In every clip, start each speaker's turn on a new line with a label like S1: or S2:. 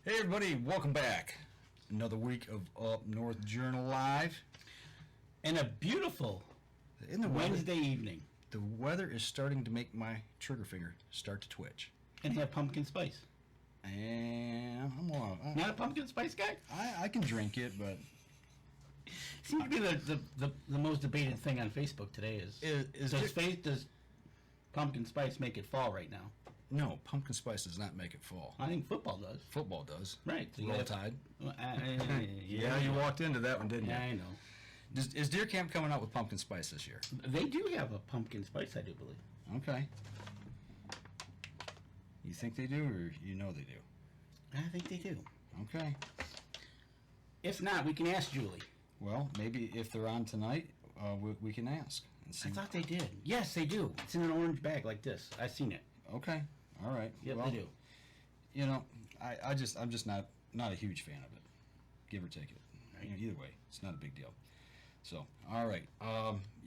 S1: Hey everybody, welcome back. Another week of Up North Journal Live.
S2: And a beautiful Wednesday evening.
S1: The weather is starting to make my trigger finger start to twitch.
S2: And have pumpkin spice.
S1: And I'm
S2: not a pumpkin spice guy?
S1: I can drink it, but
S2: seems to be the most debated thing on Facebook today does pumpkin spice make it fall right now?
S1: No, pumpkin spice does not make it fall.
S2: I think football does.
S1: Football does.
S2: Right.
S1: So Roll Tide.
S2: Yeah,
S1: you walked into that one, didn't you?
S2: Yeah, I know.
S1: Is Deer Camp coming out with pumpkin spice this year?
S2: They do have a pumpkin spice, I do believe.
S1: Okay. You think they do, or you know they do?
S2: I think they do.
S1: Okay.
S2: If not, we can ask Julie.
S1: Well, maybe if they're on tonight, we can ask and see.
S2: I thought they did. Yes, they do. It's in an orange bag like this. I've seen it.
S1: Okay. All right.
S2: Yep,
S1: well,
S2: they do.
S1: You know, I'm just not a huge fan of it. Give or take it.
S2: Right.
S1: Either way, it's not a big deal. So, all right.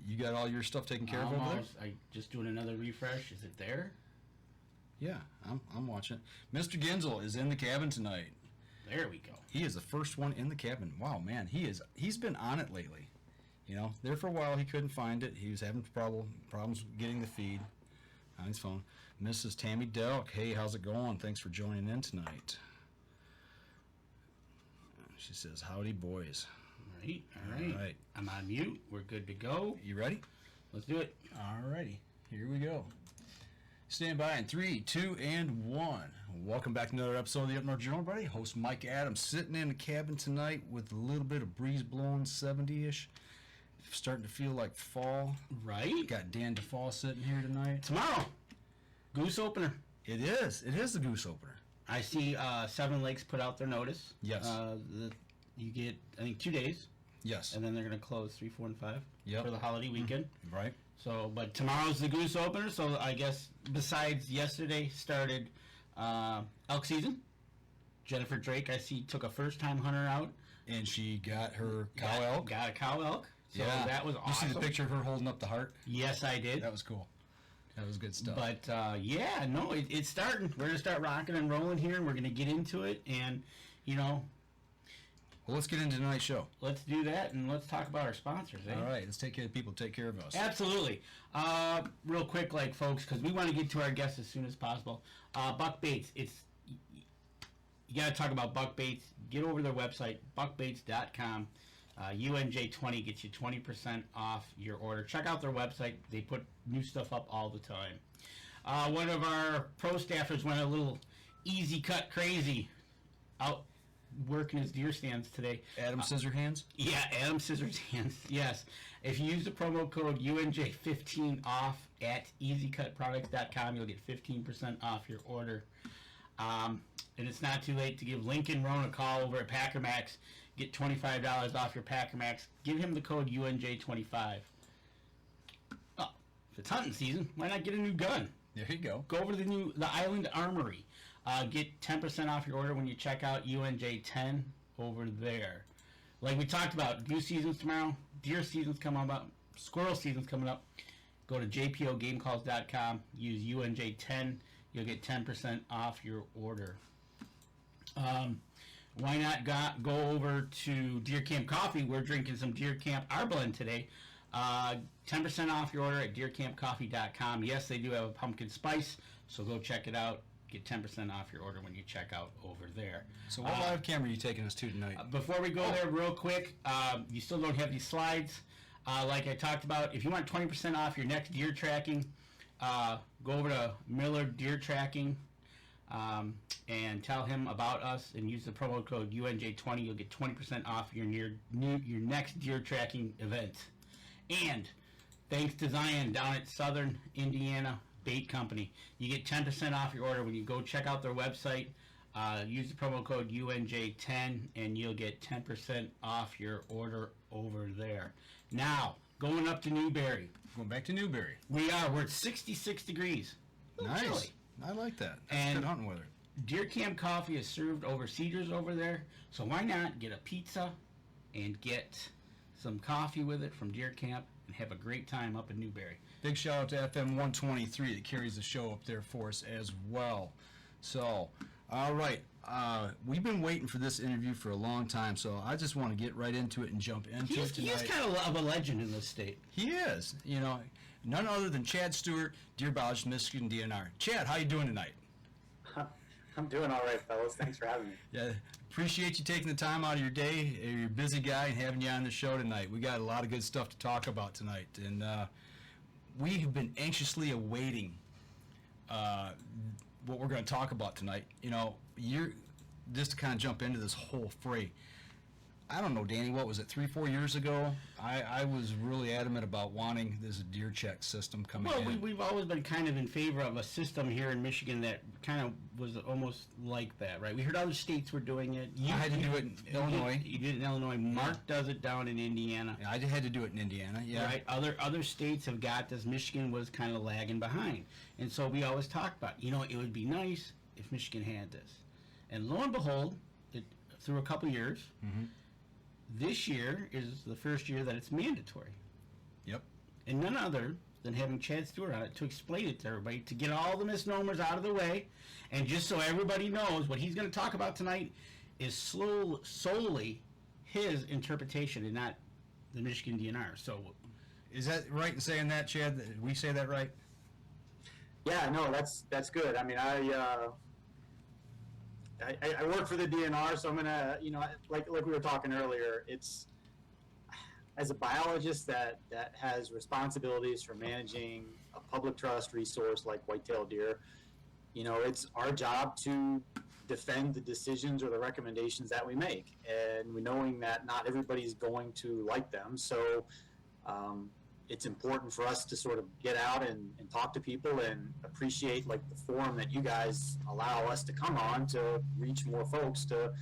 S1: You got all your stuff taken care of over there?
S2: I just doing another refresh. Is it there?
S1: Yeah, I'm watching. Mr. Ginzel is in the cabin tonight.
S2: There we go.
S1: He is the first one in the cabin. Wow, man, he's been on it lately. You know, there for a while he couldn't find it. He was having problems getting the feed on his phone. Mrs. Tammy Delk, hey, how's it going? Thanks for joining in tonight. She says, howdy, boys.
S2: All right. I'm on mute. We're good to go.
S1: You ready?
S2: Let's do it.
S1: All righty. Here we go. Stand by in 3, 2, and 1. Welcome back to another episode of the Up North Journal, everybody. Host Mike Adams sitting in the cabin tonight with a little bit of breeze blowing, 70-ish. Starting to feel like fall.
S2: Right.
S1: Got Dan DeFall sitting here tonight.
S2: Tomorrow. Goose opener.
S1: It is. It is the goose opener.
S2: I see Seven Lakes put out their notice.
S1: Yes.
S2: You get, I think, 2 days.
S1: Yes.
S2: And then they're going to close 3, 4, and 5
S1: yep.
S2: for the holiday weekend.
S1: Mm-hmm. Right.
S2: So, but tomorrow's the goose opener. So I guess besides yesterday started elk season. Jennifer Drake, I see, took a first-time hunter out.
S1: And she got her cow elk.
S2: Got a cow elk. So
S1: yeah.
S2: That was awesome.
S1: You see the picture of her holding up the heart?
S2: Yes, I did.
S1: That was cool. That was good stuff.
S2: But, yeah, no, it's starting. We're going to start rocking and rolling here, and we're going to get into it. And, you know.
S1: Well, let's get into tonight's show.
S2: Let's do that, and let's talk about our sponsors, eh?
S1: All right. Let's take care of people. Take care of us.
S2: Absolutely. Real quick, folks, because we want to get to our guests as soon as possible. Buck Baits. You got to talk about Buck Baits. Get over to their website, buckbaits.com. UNJ20 gets you 20% off your order. Check out their website. They put new stuff up all the time. One of our pro staffers went a little easy cut crazy out working his deer stands today.
S1: Adam Scissorhands?
S2: Yeah, Adam Scissorhands. Yes. If you use the promo code UNJ15 off at easycutproducts.com, you'll get 15% off your order. And it's not too late to give Lincoln Roan a call over at Packer Max. Get $25 off your Packer Max. Give him the code UNJ25. Oh, if it's hunting season, why not get a new gun?
S1: There you go.
S2: Go over to the Island Armory. Get 10% off your order when you check out UNJ10 over there. Like we talked about, goose season's tomorrow, deer season's coming up, squirrel season's coming up. Go to jpogamecalls.com, use UNJ10, you'll get 10% off your order. Why not go over to Deer Camp Coffee? We're drinking some Deer Camp Our Blend today. 10% off your order at deercampcoffee.com. Yes, they do have a pumpkin spice, so go check it out. Get 10% off your order when you check out over there.
S1: So what live camera are you taking us to tonight?
S2: Before we go there, real quick, you still don't have these slides. Like I talked about, if you want 20% off your next deer tracking, go over to Miller Deer Tracking and tell him about us and use the promo code UNJ20. You'll get 20% off your next deer tracking event. And thanks to Zion down at Southern Indiana Bait Company, you get 10% off your order when you go check out their website. Use the promo code UNJ10 and you'll get 10% off your order over there. Now, going up to Newberry.
S1: Going back to Newberry.
S2: We're at 66 degrees.
S1: Nice.
S2: Chilly.
S1: I like that. That's good hunting weather.
S2: Deer Camp Coffee is served over cedars over there, so why not get a pizza and get some coffee with it from Deer Camp and have a great time up in Newberry.
S1: Big shout out to FM 123 that carries the show up there for us as well. So, All right. We've been waiting for this interview for a long time, so I just want to get right into it and jump into it tonight.
S2: He's kind of a legend in this state.
S1: He is. You know, none other than Chad Stewart, deer biologist, Michigan DNR. Chad, how you doing tonight?
S3: I'm doing all right, fellas. Thanks for having me.
S1: Yeah, appreciate you taking the time out of your day. You're a busy guy and having you on the show tonight. We got a lot of good stuff to talk about tonight, and we have been anxiously awaiting what we're going to talk about tonight. You know, just to kind of jump into this whole fray. I don't know, Danny, what was it, 3-4 years ago? I was really adamant about wanting this deer check system coming in.
S2: Well, we've always been kind of in favor of a system here in Michigan that kind of was almost like that, right? We heard other states were doing it.
S1: I had to do it in Illinois.
S2: You did it in Illinois. Mark does it down in Indiana.
S1: Yeah, I had to do it in Indiana, yeah.
S2: Right? Other states have got this. Michigan was kind of lagging behind. And so we always talked about, you know, it would be nice if Michigan had this. And lo and behold, through a couple years, this year is the first year that it's mandatory.
S1: Yep.
S2: And none other than having Chad Stewart on it to explain it to everybody, to get all the misnomers out of the way, and just so everybody knows what he's going to talk about tonight is solely his interpretation and not the Michigan DNR. So,
S1: is that right in saying that, Chad? Did we say that right?
S3: Yeah, no, that's good. I mean, I work for the DNR, so I'm gonna, you know, like we were talking earlier. It's as a biologist that has responsibilities for managing a public trust resource like whitetail deer. You know, it's our job to defend the decisions or the recommendations that we make, and we knowing that not everybody's going to like them. So it's important for us to sort of get out and talk to people and appreciate like the forum that you guys allow us to come on to reach more folks to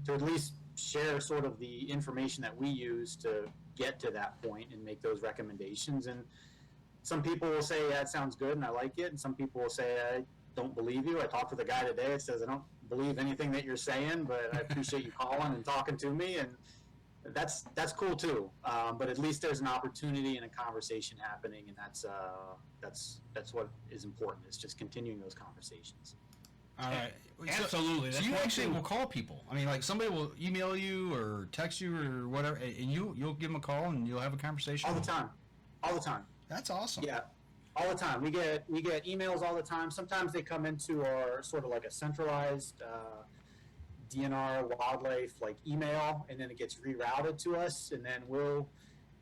S3: at least share sort of the information that we use to get to that point and make those recommendations. And some people will say, yeah, it sounds good and I like it. And some people will say, I don't believe you. I talked with a guy today that says, I don't believe anything that you're saying, but I appreciate you calling and talking to me. And that's cool too, but at least there's an opportunity and a conversation happening, and that's what is important. Is just continuing those conversations.
S1: All right,
S2: absolutely.
S1: So you actually will call people. I mean, like somebody will email you or text you or whatever, and you'll give them a call and you'll have a conversation.
S3: All the time.
S1: That's awesome.
S3: Yeah, all the time. We get emails all the time. Sometimes they come into our sort of like a centralized DNR wildlife like email, and then it gets rerouted to us, and then we'll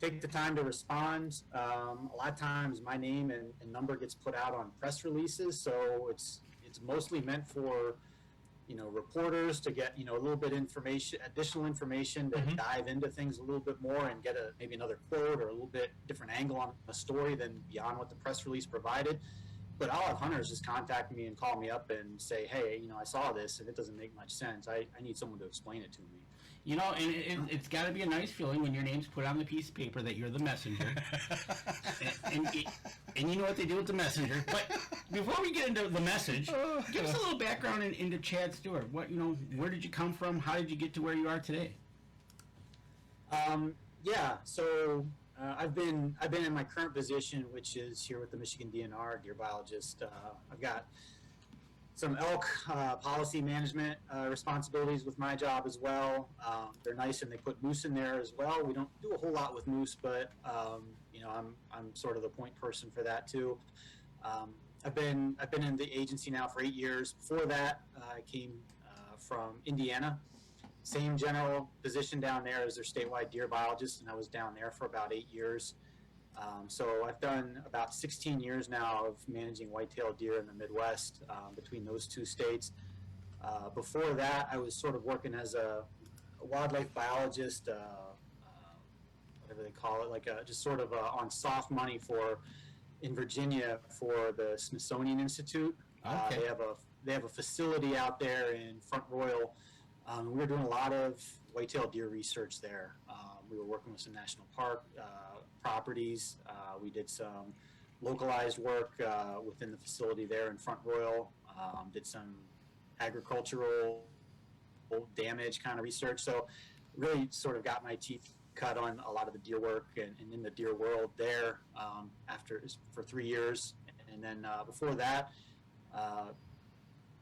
S3: take the time to respond. A lot of times my name and number gets put out on press releases, so it's mostly meant for, you know, reporters to get, you know, a little bit additional information to dive into things a little bit more and get maybe another quote or a little bit different angle on a story than beyond what the press release provided. But I'll have hunters just contact me and call me up and say, hey, you know, I saw this and it doesn't make much sense. I need someone to explain it to me.
S2: You know, and it's got to be a nice feeling when your name's put on the piece of paper that you're the messenger. and you know what they do with the messenger. But before we get into the message, give us a little background into Chad Stewart. What, you know, where did you come from? How did you get to where you are today?
S3: Yeah, so I've been in my current position, which is here with the Michigan DNR, deer biologist. I've got some elk policy management responsibilities with my job as well. They're nice, and they put moose in there as well. We don't do a whole lot with moose, but you know, I'm sort of the point person for that too. I've been in the agency now for 8 years. Before that, I came from Indiana. Same general position down there as their statewide deer biologist, and I was down there for about 8 years. So I've done about 16 years now of managing whitetail deer in the Midwest between those two states. Before that, I was sort of working as a wildlife biologist, whatever they call it, like just sort of on soft money in Virginia for the Smithsonian Institute.
S1: Okay.
S3: They have a facility out there in Front Royal. We were doing a lot of whitetail deer research there. We were working with some national park properties. We did some localized work within the facility there in Front Royal. Did some agricultural damage kind of research. So really sort of got my teeth cut on a lot of the deer work and in the deer world there for 3 years. And then before that,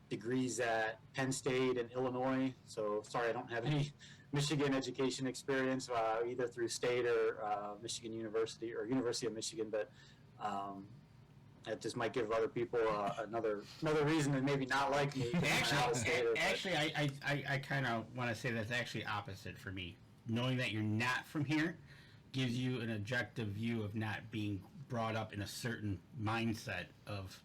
S3: degrees at Penn State and Illinois. So sorry, I don't have any Michigan education experience, either through state or Michigan University or University of Michigan. But that just might give other people another reason to maybe not like me.
S2: Actually, I kind of want to say that's actually opposite for me. Knowing that you're not from here gives you an objective view of not being brought up in a certain mindset of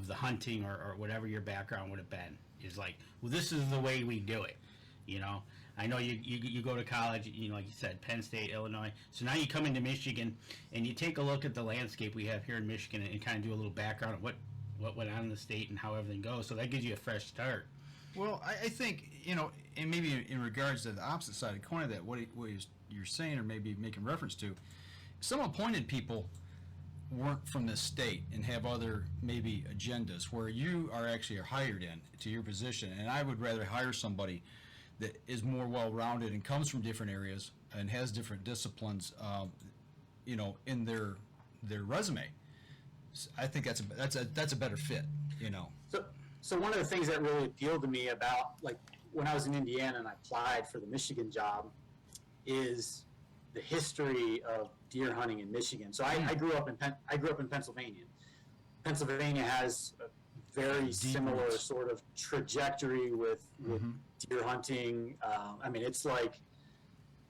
S2: the hunting or whatever your background would have been. Is like, well, this is the way we do it. You know, I know you go to college, you know, like you said, Penn State, Illinois. So now you come into Michigan and you take a look at the landscape we have here in Michigan and kind of do a little background of what went on in the state and how everything goes. So that gives you a fresh start.
S1: Well, I think, you know, and maybe in regards to the opposite side of the coin of that, what you're saying or maybe making reference to, some appointed people weren't from this state and have other maybe agendas where you are actually hired in to your position. And I would rather hire somebody that is more well-rounded and comes from different areas and has different disciplines, you know, in their resume. I think that's a better fit, you know.
S3: So one of the things that really appealed to me about, like, when I was in Indiana and I applied for the Michigan job is the history of deer hunting in Michigan. So I grew up in Pennsylvania. Pennsylvania has a very similar sort of trajectory with deer hunting. I mean, it's like,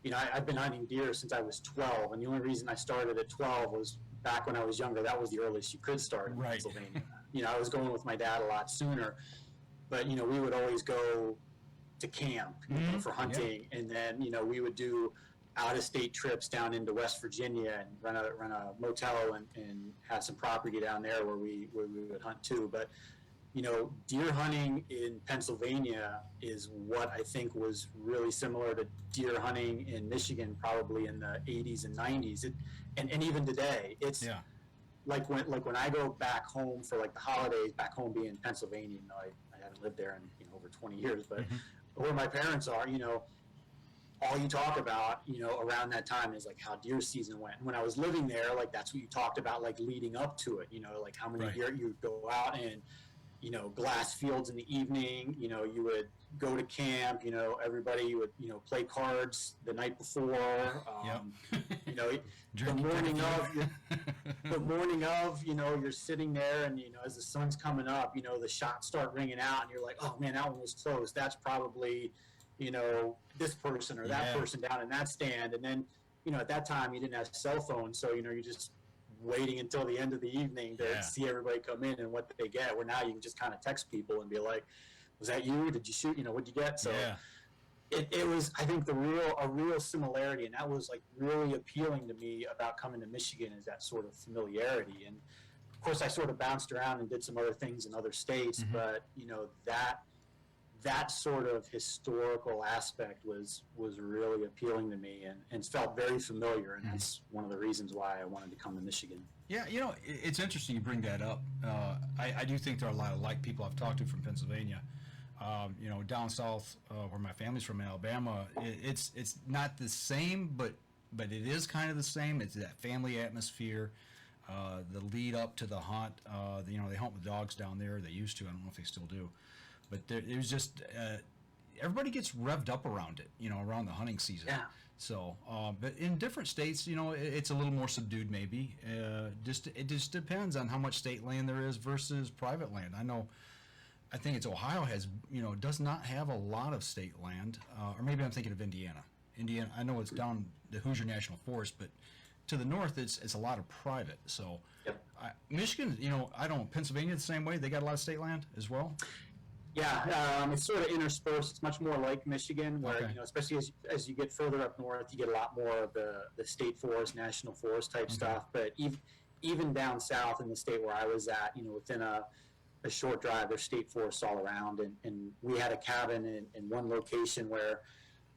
S3: you know, I've been hunting deer since I was 12, and the only reason I started at 12 was back when I was younger. That was the earliest you could start in Pennsylvania. You know, I was going with my dad a lot sooner, but, you know, we would always go to camp for hunting, and then, you know, we would do out-of-state trips down into West Virginia and rent a motel and have some property down there where we would hunt too. But, you know, deer hunting in Pennsylvania is what I think was really similar to deer hunting in Michigan probably in the 80s and 90s. And even today, it's like when I go back home for like the holidays, back home being Pennsylvania, you know, I haven't lived there in, you know, over 20 years, but where my parents are, you know, all you talk about, you know, around that time is like how deer season went. And when I was living there, like that's what you talked about, like leading up to it, you know, like how many deer you would go out and, you know, glass fields in the evening, you know, you would go to camp, you know, everybody would, you know, play cards the night before, you know, the morning of, you know, you're sitting there and, you know, as the sun's coming up, you know, the shots start ringing out and you're like, oh man, that one was close. That's probably, you know, this person or that person down in that stand. And then, you know, at that time you didn't have cell phones. So, you know, you're just waiting until the end of the evening to see everybody come in and what they get, where now you can just kind of text people and be like, was that you? Did you shoot? You know, what'd you get? So it was, I think, a real similarity. And that was like really appealing to me about coming to Michigan, is that sort of familiarity. And of course I sort of bounced around and did some other things in other states, but, you know, that sort of historical aspect was really appealing to me and felt very familiar, and that's one of the reasons why I wanted to come to Michigan.
S1: Yeah, you know, it's interesting you bring that up. I do think there are a lot of like people I've talked to from Pennsylvania. You know, down south where my family's from in Alabama, it's not the same, but it is kind of the same. It's that family atmosphere, the lead up to the hunt. You know, they hunt with dogs down there. They used to. I don't know if they still do. But it was just everybody gets revved up around it, you know, around the hunting season. Yeah. So, but in different states, you know, it's a little more subdued maybe. It just depends on how much state land there is versus private land. I think it's Ohio has, you know, does not have a lot of state land, or maybe I'm thinking of Indiana. I know it's down the Hoosier National Forest, but to the north, it's a lot of private. So, Michigan, you know, Pennsylvania the same way. They got a lot of state land as well.
S3: Yeah, it's sort of interspersed. It's much more like Michigan, where, you know, especially as you get further up north, you get a lot more of the state forest, national forest type stuff. But even down south in the state where I was at, you know, within a short drive, there's state forests all around. And we had a cabin in one location where,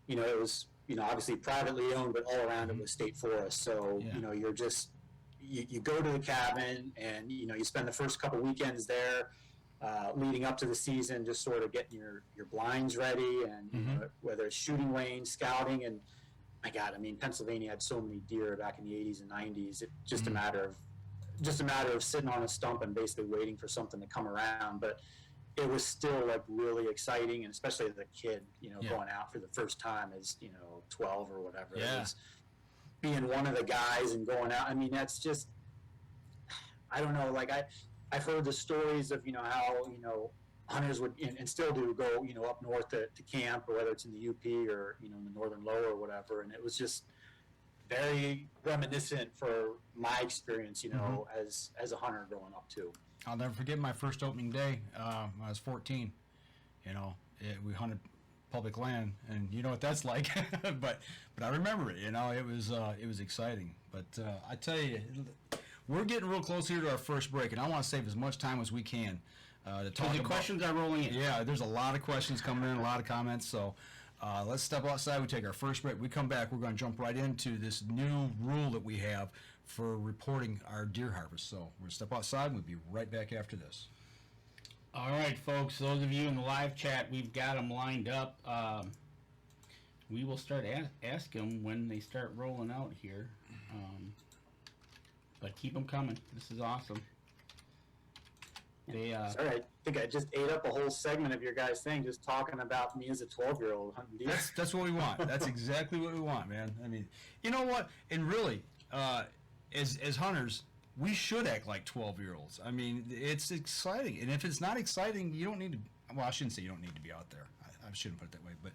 S3: you know, it was, you know, obviously privately owned, but all around it was state forest. So, you know, you're just, you go to the cabin and, you know, you spend the first couple weekends there. Leading up to the season, just sort of getting your blinds ready, and you know, whether it's shooting range, scouting, and my God, I mean, Pennsylvania had so many deer back in the 80s and 90s. It's just a matter of sitting on a stump and basically waiting for something to come around. But it was still like really exciting, and especially as a kid,
S1: Yeah.
S3: going out for the first time as 12 or whatever.
S1: Yeah.
S3: It was being one of the guys and going out. I mean, that's just, I don't know. Like I've heard the stories of how hunters would and still do go up north to camp, or whether it's in the UP or in the northern lower or whatever, and it was just very reminiscent for my experience, as a hunter growing up too.
S1: I'll never forget my first opening day. When I was 14. We hunted public land, and you know what that's like. but I remember it. It was exciting. But I tell you, we're getting real close here to our first break, and I want to save as much time as we can to talk
S2: The
S1: about.
S2: questions are rolling in.
S1: Yeah, there's a lot of questions coming in, a lot of comments. So let's step outside. We take our first break. We come back. We're going to jump right into this new rule that we have for reporting our deer harvest. So we're going to step outside, and we'll be right back after this.
S2: All right, folks. Those of you in the live chat, we've got them lined up. We will start ask them when they start rolling out here. But keep them coming. This is awesome. They
S3: Sorry, I think I just ate up a whole segment of your guys' thing, just talking about me as a 12-year-old hunting deer.
S1: That's what we want. That's exactly what we want, man. I mean, you know what? And really, as hunters, we should act like 12-year-olds. I mean, it's exciting. And if it's not exciting, you don't need to. Well, I shouldn't say you don't need to be out there. I shouldn't put it that way. But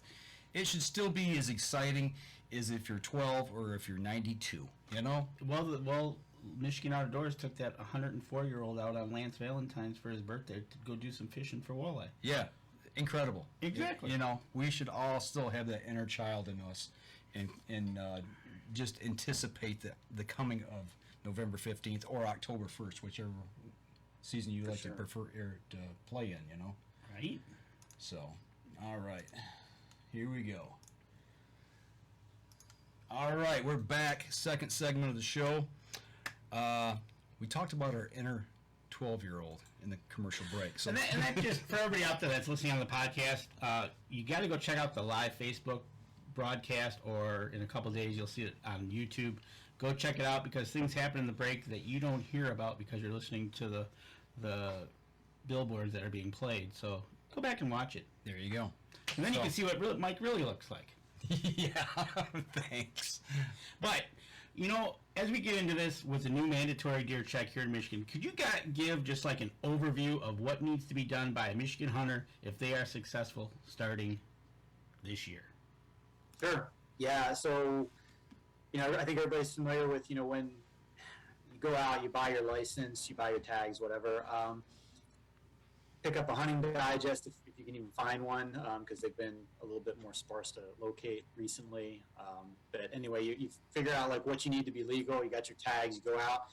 S1: it should still be as exciting as if you're 12 or if you're 92.
S2: Well, Michigan Outdoors took that 104-year-old out on Lance Valentine's for his birthday to go do some fishing for walleye.
S1: Yeah, incredible.
S2: Exactly.
S1: We should all still have that inner child in us, and just anticipate the coming of November 15th or October 1st, whichever season you like to prefer to play in.
S2: Right.
S1: So, all right, here we go. All right, we're back. Second segment of the show. We talked about our inner 12-year-old in the commercial break. So
S2: And that just, for everybody out there that's listening on the podcast, you got to go check out the live Facebook broadcast, or in a couple of days you'll see it on YouTube. Go check it out, because things happen in the break that you don't hear about because you're listening to the billboards that are being played. So go back and watch it.
S1: there you go.
S2: And then you can see what Mike really looks like.
S1: Yeah, thanks.
S2: But, as we get into this with the new mandatory deer check here in Michigan, could you give just like an overview of what needs to be done by a Michigan hunter if they are successful starting this year?
S3: Sure. Yeah. So, I think everybody's familiar with, when you go out, you buy your license, you buy your tags, whatever. Pick up a hunting digest if you can even find one, because they've been a little bit more sparse to locate recently. But anyway, you figure out like what you need to be legal. You got your tags. You go out.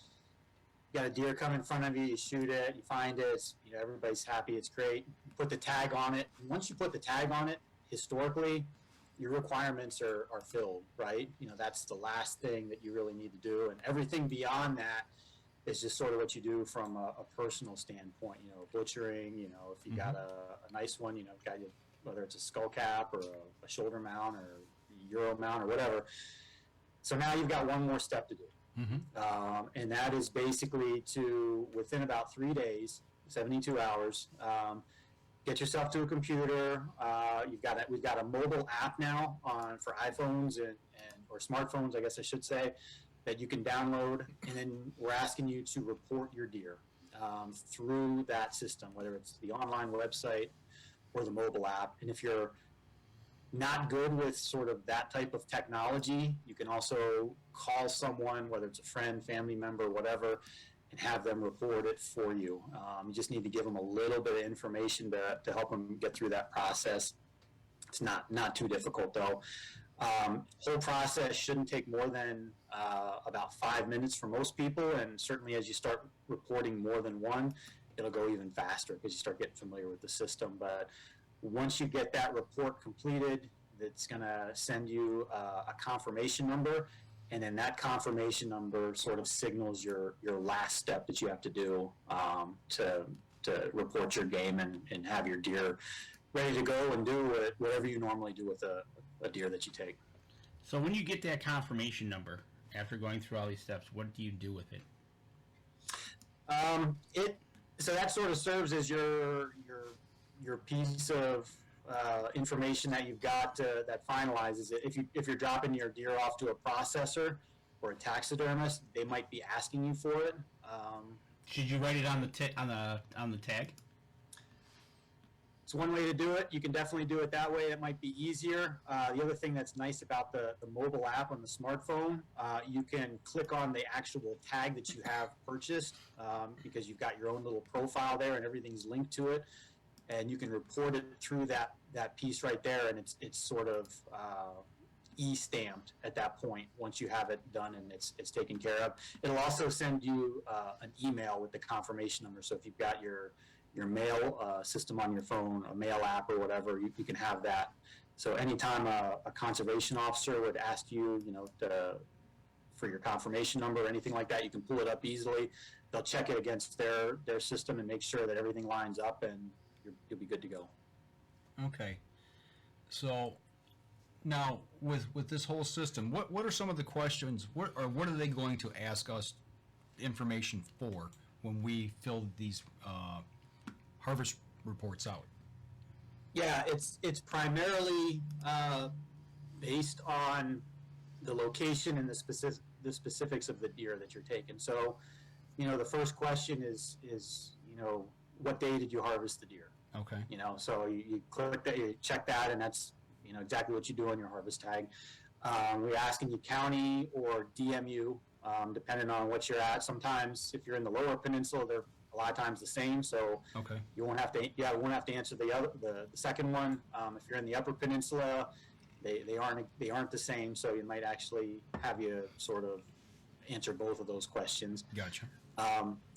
S3: You got a deer come in front of you. You shoot it. You find it. Everybody's happy. It's great. You put the tag on it. And once you put the tag on it, historically, your requirements are filled, right? That's the last thing that you really need to do, and everything beyond that is just sort of what you do from a personal standpoint. Butchering. If you got a nice one, whether it's a skull cap or a shoulder mount or a Euro mount or whatever. So now you've got one more step to do, and that is basically to, within about 3 days, 72 hours. Get yourself to a computer. We've got a mobile app now for iPhones or smartphones, I guess I should say, that you can download, and then we're asking you to report your deer through that system, whether it's the online website or the mobile app. And if you're not good with sort of that type of technology, you can also call someone, whether it's a friend, family member, whatever, and have them report it for you. You just need to give them a little bit of information to help them get through that process. It's not too difficult, though. Whole process shouldn't take more than about 5 minutes for most people, and certainly as you start reporting more than one, it'll go even faster because you start getting familiar with the system. But once you get that report completed, it's going to send you a confirmation number, and then that confirmation number sort of signals your last step that you have to do to report your game and have your deer ready to go and do whatever you normally do with a deer that you take.
S2: So when you get that confirmation number, after going through all these steps, what do you do with it?
S3: So that sort of serves as your your piece of information that you've got that finalizes it. If you're dropping your deer off to a processor or a taxidermist, they might be asking you for it.
S2: Should you write it on the tag?
S3: It's one way to do it. You can definitely do it that way. It might be easier. The other thing that's nice about the mobile app on the smartphone, you can click on the actual tag that you have purchased because you've got your own little profile there and everything's linked to it. And you can report it through that piece right there, and it's sort of e-stamped at that point once you have it done and it's taken care of. It'll also send you an email with the confirmation number. So if you've got your mail system on your phone, a mail app or whatever, you can have that. So anytime a conservation officer would ask you, for your confirmation number or anything like that, you can pull it up easily. They'll check it against their system and make sure that everything lines up, and you'll be good to go.
S1: Okay. So now with this whole system, what are some of the questions? What are they going to ask us information for when we fill these harvest reports out?
S3: Yeah, it's primarily based on the location and the specifics of the deer that you're taking. So, the first question is what day did you harvest the deer?
S1: Okay.
S3: So you click that, you check that, and that's exactly what you do on your harvest tag. We're asking you county or DMU, depending on what you're at. Sometimes if you're in the lower peninsula, they're a lot of times the same, so
S1: Okay.
S3: you won't have to answer the second one. If you're in the upper peninsula, they aren't the same, so you might actually have you sort of answer both of those questions.
S1: Gotcha.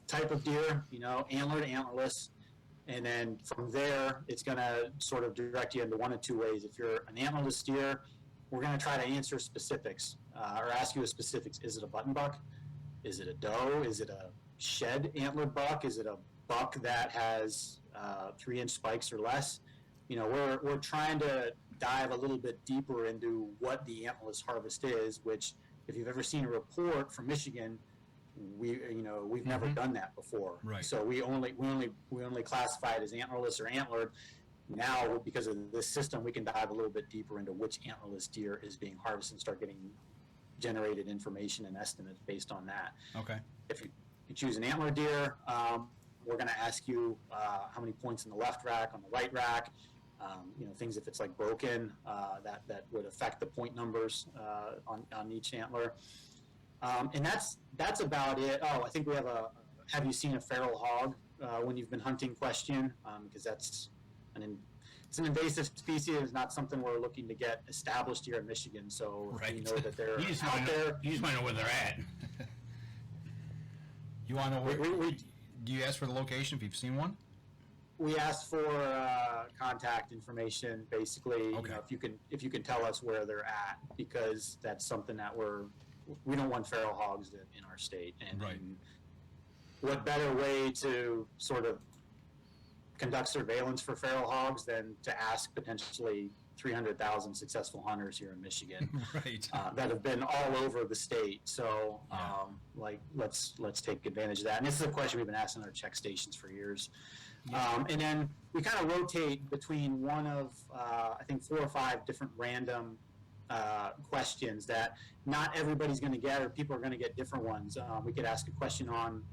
S3: Type of deer, antler to antlerless. And then from there, it's going to sort of direct you into one of two ways. If you're an antlerless deer, we're going to try to answer specifics or ask you a specifics. Is it a button buck? Is it a doe? Is it a shed antler buck? Is it a buck that has 3-inch spikes or less? We're trying to dive a little bit deeper into what the antlerless harvest is, which if you've ever seen a report from Michigan, we've never done that before.
S1: Right.
S3: So we only classify it as antlerless or antlered. Now, because of this system, we can dive a little bit deeper into which antlerless deer is being harvested and start getting generated information and estimates based on that.
S1: Okay.
S3: If you choose an antler deer, we're going to ask you how many points in the left rack, on the right rack, things if it's like broken, that would affect the point numbers on each antler. And that's about it. Oh, I think we have you seen a feral hog when you've been hunting question, because it's an invasive species. It's not something we're looking to get established here in Michigan. So
S1: Right.
S3: you know that they're
S2: You just
S3: out
S2: want
S3: there.
S2: to know where they're at.
S1: You want to know
S3: We
S1: do you ask for the location if you've seen one?
S3: we asked for contact information, basically.
S1: Okay.
S3: If you can tell us where they're at, because that's something that we don't want feral hogs in our state.
S1: Right.
S3: And what better way to sort of conduct surveillance for feral hogs than to ask potentially 300,000 successful hunters here in Michigan
S1: Right.
S3: that have been all over the state. So,
S1: Yeah.
S3: let's take advantage of that. And this is a question we've been asking our check stations for years.
S1: Yeah.
S3: And then we kind of rotate between one of, I think, 4 or 5 different random questions that not everybody's going to get, or people are going to get different ones. We could ask a question on,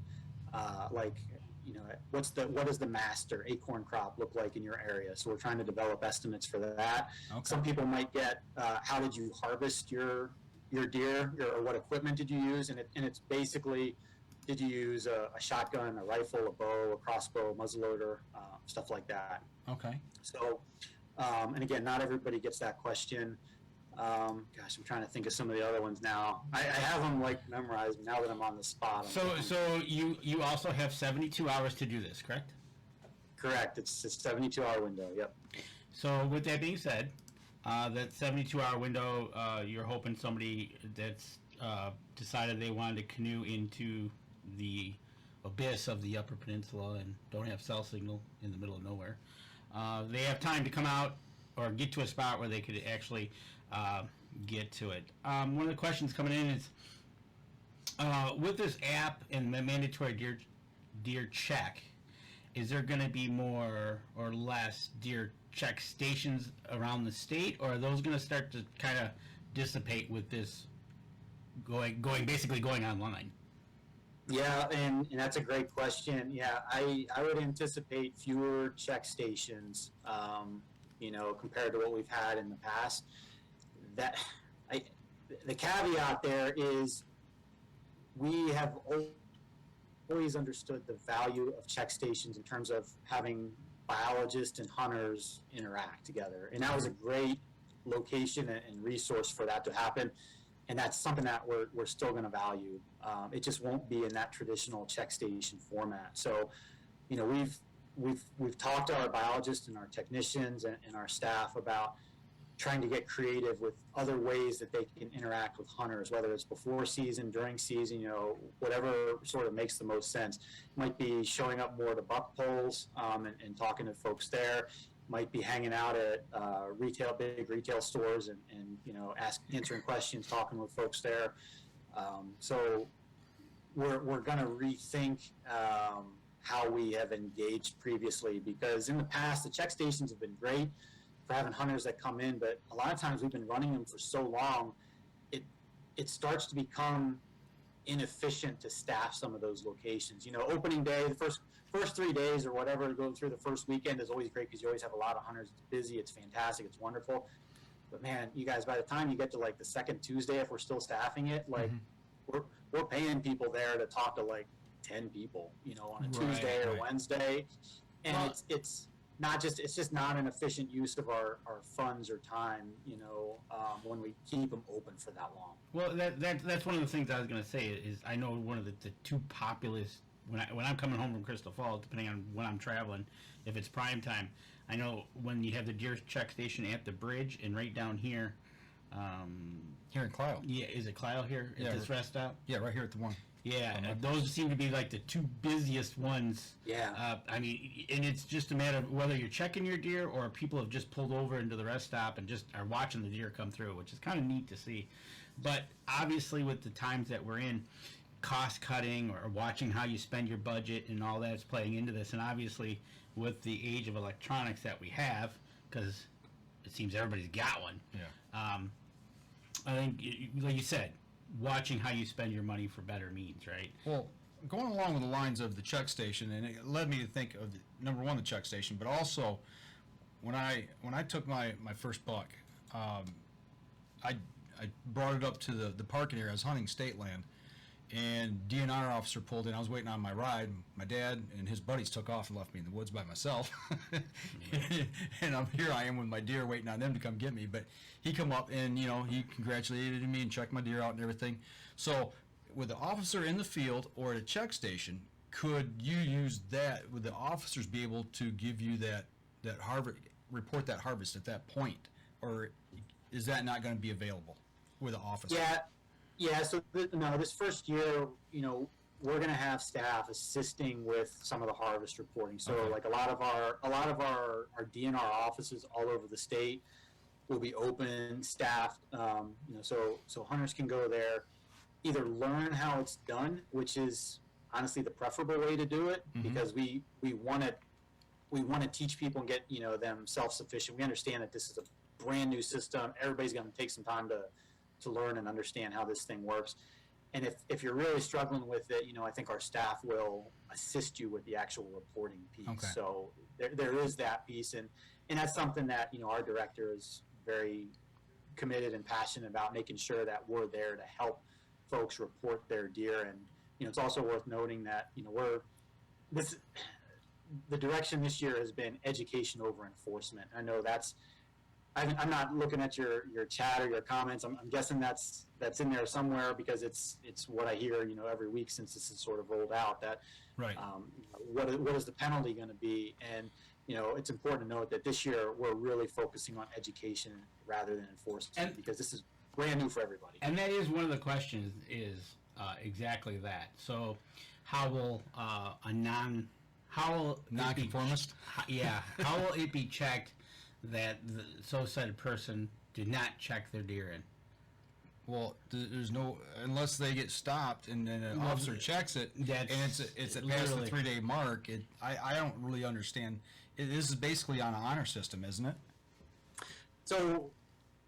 S3: what does the master acorn crop look like in your area? So we're trying to develop estimates for that.
S1: Okay.
S3: Some people might get, how did you harvest your deer, or what equipment did you use? And it's basically, did you use a shotgun, a rifle, a bow, a crossbow, muzzleloader, stuff like that.
S1: Okay.
S3: So, and again, not everybody gets that question. I'm trying to think of some of the other ones now. I have them memorized now that I'm on the spot.
S2: So you also have 72 hours to do this, correct?
S3: Correct. It's a 72-hour window. Yep.
S2: So with that being said, that 72-hour window, you're hoping somebody that's decided they wanted to canoe into the abyss of the Upper Peninsula and don't have cell signal in the middle of nowhere, they have time to come out or get to a spot where they could actually get to it. One of the questions coming in is, with this app and the mandatory deer check, is there going to be more or less deer check stations around the state, or are those going to start to kind of dissipate with this going online?
S3: Yeah, and that's a great question. Yeah, I would anticipate fewer check stations, compared to what we've had in the past. That I, the caveat there is we have always understood the value of check stations in terms of having biologists and hunters interact together, and that was a great location and resource for that to happen. And that's something that we're still going to value. It just won't be in that traditional check station format. So, we've talked to our biologists and our technicians and our staff about trying to get creative with other ways that they can interact with hunters, whether it's before season, during season, whatever sort of makes the most sense. It might be showing up more to buck polls and talking to folks there. Might be hanging out at big retail stores and answering questions, talking with folks there. So we're going to rethink how we have engaged previously, because in the past the check stations have been great for having hunters that come in, but a lot of times we've been running them for so long, it starts to become inefficient to staff some of those locations. Opening day, the first 3 days or whatever, going through the first weekend is always great because you always have a lot of hunters. It's busy, it's fantastic, it's wonderful. But man, you guys, by the time you get to like the second Tuesday, if we're still staffing it, like we're paying people there to talk to like 10 people, on a Tuesday or Wednesday, and it's just not an efficient use of our funds or time, when we keep them open for that long.
S2: Well, that's one of the things I was going to say is I know one of the two populous, when I'm coming home from Crystal Falls, depending on when I'm traveling, if it's prime time, I know when you have the deer check station at the bridge and right down here.
S1: Here in Clio.
S2: Yeah, is it Clio here at this rest stop?
S1: Yeah, right here at the one.
S2: Yeah, those seem to be like the two busiest ones.
S3: Yeah.
S2: And it's just a matter of whether you're checking your deer or people have just pulled over into the rest stop and just are watching the deer come through, which is kind of neat to see. But obviously with the times that we're in, cost cutting or watching how you spend your budget and all that is playing into this. And obviously with the age of electronics that we have, because it seems everybody's got one.
S1: Yeah.
S2: I think, like you said, watching how you spend your money for better means, right?
S1: Well, going along with the lines of the check station, and it led me to think of number one, the check station, but also when I took my first buck, I brought it up to the parking area. I was hunting state land, and DNR officer pulled in. I was waiting on my ride. My dad and his buddies took off and left me in the woods by myself. And I am with my deer waiting on them to come get me. But he come up and, he congratulated me and checked my deer out and everything. So with the officer in the field or at a check station, could you use that? Would the officers be able to give you that report that harvest at that point? Or is that not going to be available with the officer?
S3: Yeah, so this first year, we're going to have staff assisting with some of the harvest reporting. So like a lot of our DNR offices all over the state will be open, staffed, so hunters can go there, either learn how it's done, which is honestly the preferable way to do it, because we want to teach people and get them self-sufficient. We understand that this is a brand new system. Everybody's going to take some time to learn and understand how this thing works. And if you're really struggling with it, I think our staff will assist you with the actual reporting piece.
S1: Okay.
S3: So there is that piece, and that's something that our director is very committed and passionate about, making sure that we're there to help folks report their deer. And it's also worth noting that the direction this year has been education over enforcement. I know I'm not looking at your chat or your comments. I'm guessing that's in there somewhere, because it's what I hear every week since this is sort of rolled out. That
S1: right.
S3: What is the penalty going to be? And it's important to note that this year we're really focusing on education rather than enforcement, because this is brand new for everybody.
S2: And that is one of the questions is exactly that. So how will
S1: nonconformist?
S2: How will it be checked that the so said person did not check their deer in?
S1: Well, there's no, unless they get stopped and then an officer checks it, and it's past the 3-day mark. I don't really understand. This is basically on an honor system, isn't it?
S3: So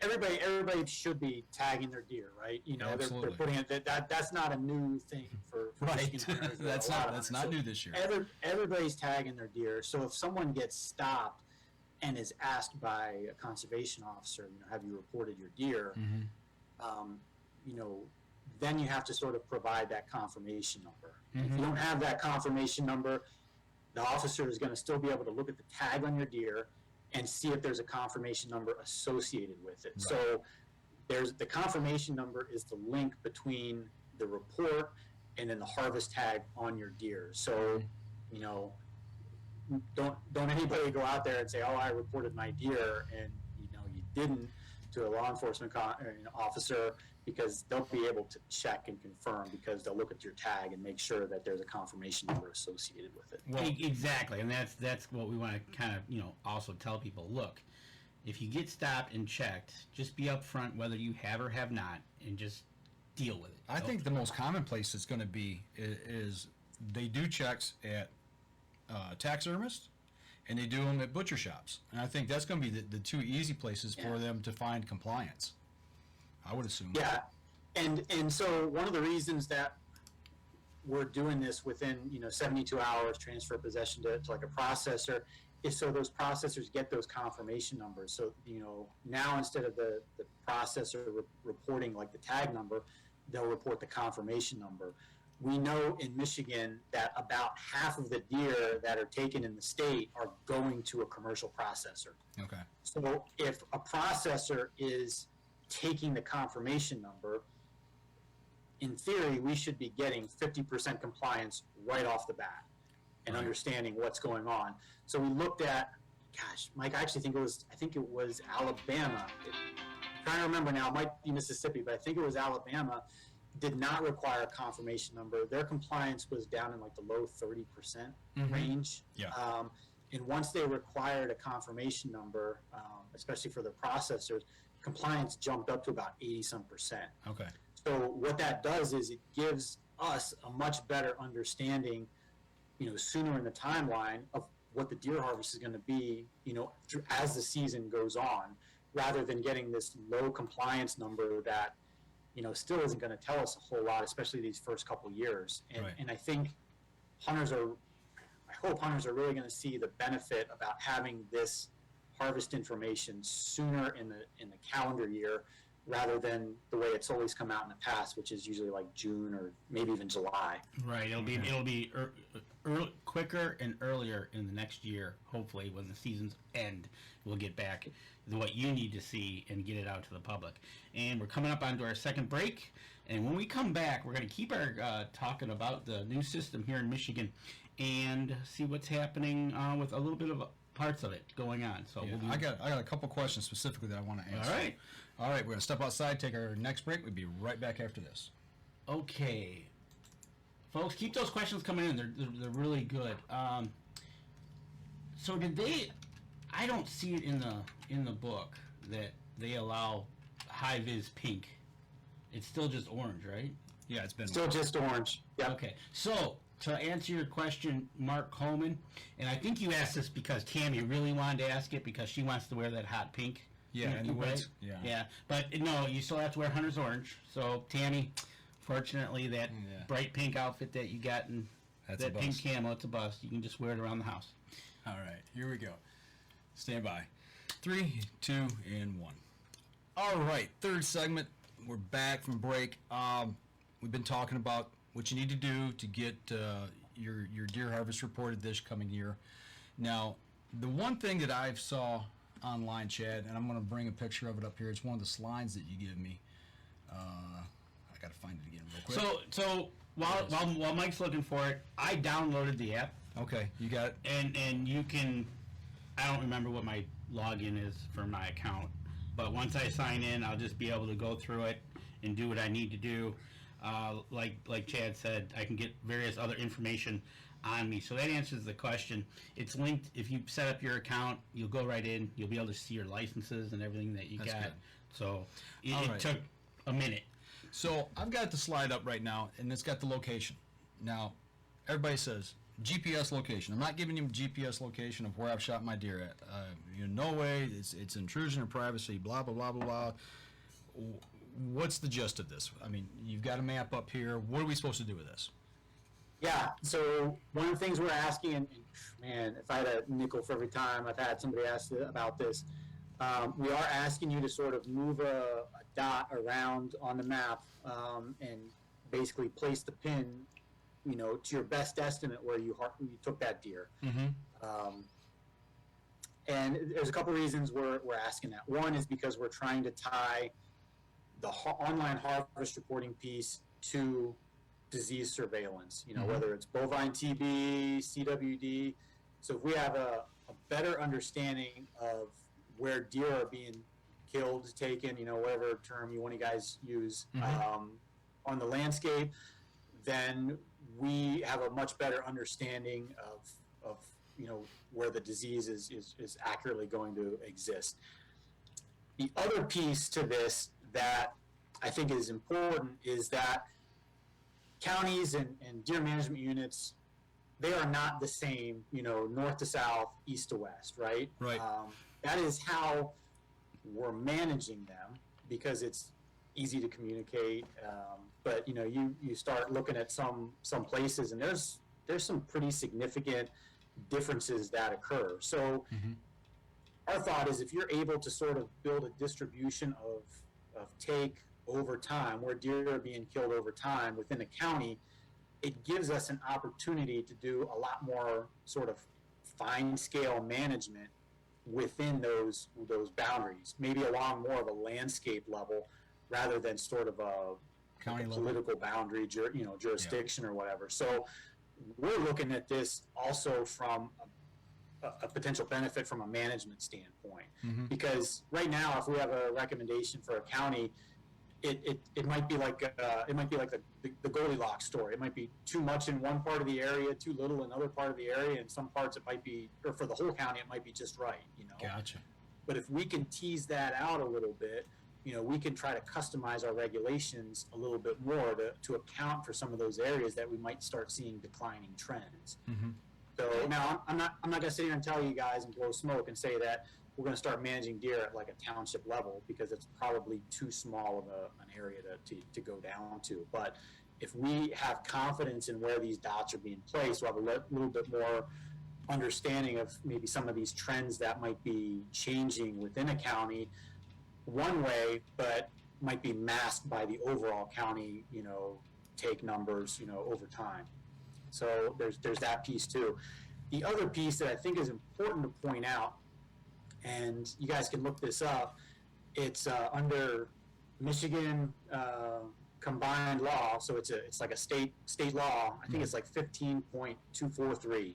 S3: everybody should be tagging their deer, right? You know, they're putting it that's not a new thing for
S1: Right.
S3: Michigan hunters.
S1: that's not new this year.
S3: Everybody's tagging their deer. So if someone gets stopped and is asked by a conservation officer, you know, have you reported your deer? You know, then you have to sort of provide that confirmation number. If you don't have that confirmation number, the officer is going to still be able to look at the tag on your deer and see if there's a confirmation number associated with it.
S1: Right.
S3: So there's the confirmation number is the link between the report and then the harvest tag on your deer. So, you know, don't anybody go out there and say, oh, I reported my deer, and you know you didn't, to a law enforcement officer, because they'll be able to check and confirm, because they'll look at your tag and make sure that there's a confirmation number associated with it.
S2: Well, exactly, and that's what we want to kind of, you know, also tell people. Look, if you get stopped and checked, just be upfront whether you have or have not, and just deal with it.
S1: I think the most commonplace it's going to be is they do checks at taxidermists, and they do them at butcher shops. And I think that's going to be the two easy places for them to find compliance, I would assume.
S3: Yeah, and so one of the reasons that we're doing this within, you know, 72 hours transfer possession to like a processor is so those processors get those confirmation numbers. So, you know, now instead of the processor reporting like the tag number, they'll report the confirmation number. We know in Michigan that about half of the deer that are taken in the state are going to a commercial processor.
S1: Okay.
S3: So if a processor is taking the confirmation number, in theory, we should be getting 50% compliance right off the bat and understanding what's going on. So we looked at, gosh, Mike, I think it was Alabama. I'm trying to remember now, it might be Mississippi, but I think it was Alabama, did not require a confirmation number. Their compliance was down in like the low 30% range.
S1: Yeah.
S3: And once they required a confirmation number, especially for the processors, compliance jumped up to about 80-some%.
S1: Okay.
S3: So what that does is it gives us a much better understanding, you know, sooner in the timeline of what the deer harvest is going to be, you know, as the season goes on, rather than getting this low compliance number that, you know, still isn't going to tell us a whole lot, especially these first couple years. And I think I hope hunters are really going to see the benefit about having this harvest information sooner in the calendar year, rather than the way it's always come out in the past, which is usually like June or maybe even July.
S2: Right. It'll be quicker and earlier in the next year. Hopefully, when the seasons end, we'll get back to what you need to see and get it out to the public. And we're coming up onto our second break. And when we come back, we're going to keep our talking about the new system here in Michigan and see what's happening with a little bit of parts of it going on. So
S1: I got a couple questions specifically that I want to answer. All right, we're going to step outside, take our next break. We'll be right back after this.
S2: Okay. Folks, keep those questions coming in. They're really good. So did they? I don't see it in the book that they allow high vis pink. It's still just orange, right?
S1: Yeah, it's been
S3: Still just orange. Yeah.
S2: Okay. So to answer your question, Mark Coleman, and I think you asked this because Tammy really wanted to ask it because she wants to wear that hot pink.
S1: Yeah, and the
S2: right?
S1: woods. Yeah.
S2: Yeah, but no, you still have to wear Hunter's orange. So Tammy, fortunately, that bright pink outfit that you got in that pink camo, it's a bust. You can just wear it around the house.
S1: All right, here we go. Stand by. 3, 2, and 1. All right, third segment. We're back from break. We've been talking about what you need to do to get your deer harvest reported this coming year. Now, the one thing that I saw online, Chad, and I'm going to bring a picture of it up here. It's one of the slides that you give me. I got to find it again real quick.
S2: So while Mike's looking for it, I downloaded the app.
S1: Okay, you got it.
S2: And you can. I don't remember what my login is for my account, but once I sign in, I'll just be able to go through it and do what I need to do. Like Chad said, I can get various other information on me. So that answers the question. It's linked. If you set up your account, you'll go right in. You'll be able to see your licenses and everything that you got.
S1: Good.
S2: So it took a minute.
S1: So I've got the slide up right now, and it's got the location. Now, everybody says GPS location. I'm not giving you a GPS location of where I've shot my deer at. No way. It's intrusion of privacy. Blah blah blah blah blah. What's the gist of this? I mean, you've got a map up here. What are we supposed to do with this?
S3: Yeah, so one of the things we're asking, and man, if I had a nickel for every time I've had somebody ask about this, we are asking you to sort of move a dot around on the map and basically place the pin, to your best estimate where you took that deer. And there's a couple reasons we're asking that. One is because we're trying to tie the online harvest reporting piece to disease surveillance, whether it's bovine TB, CWD. So if we have a better understanding of where deer are being killed, taken, whatever term you guys use, on the landscape, then we have a much better understanding of where the disease is accurately going to exist. The other piece to this that I think is important is that counties and deer management units, they are not the same, north to south, east to west, right?
S1: Right.
S3: That is how we're managing them because it's easy to communicate. But you start looking at some places, and there's some pretty significant differences that occur. So our thought is if you're able to sort of build a distribution of take over time, where deer are being killed over time within a county, it gives us an opportunity to do a lot more sort of fine scale management within those boundaries, maybe along more of a landscape level rather than sort of a
S1: County level.
S3: Political boundary, jurisdiction or whatever. So we're looking at this also from a potential benefit from a management standpoint, because right now, if we have a recommendation for a county, it might be like the Goldilocks story. It might be too much in one part of the area, too little in another part of the area, and some parts it might be, or for the whole county, it might be just right.
S1: Gotcha.
S3: But if we can tease that out a little bit, we can try to customize our regulations a little bit more to account for some of those areas that we might start seeing declining trends. So now I'm not going to sit here and tell you guys and blow smoke and say that we're going to start managing deer at like a township level, because it's probably too small of an area to go down to. But if we have confidence in where these dots are being placed, we'll have a little bit more understanding of maybe some of these trends that might be changing within a county one way, but might be masked by the overall county, take numbers, over time. So there's that piece too. The other piece that I think is important to point out, and you guys can look this up, it's under Michigan combined law, so it's like a state law. I think it's like 15.243.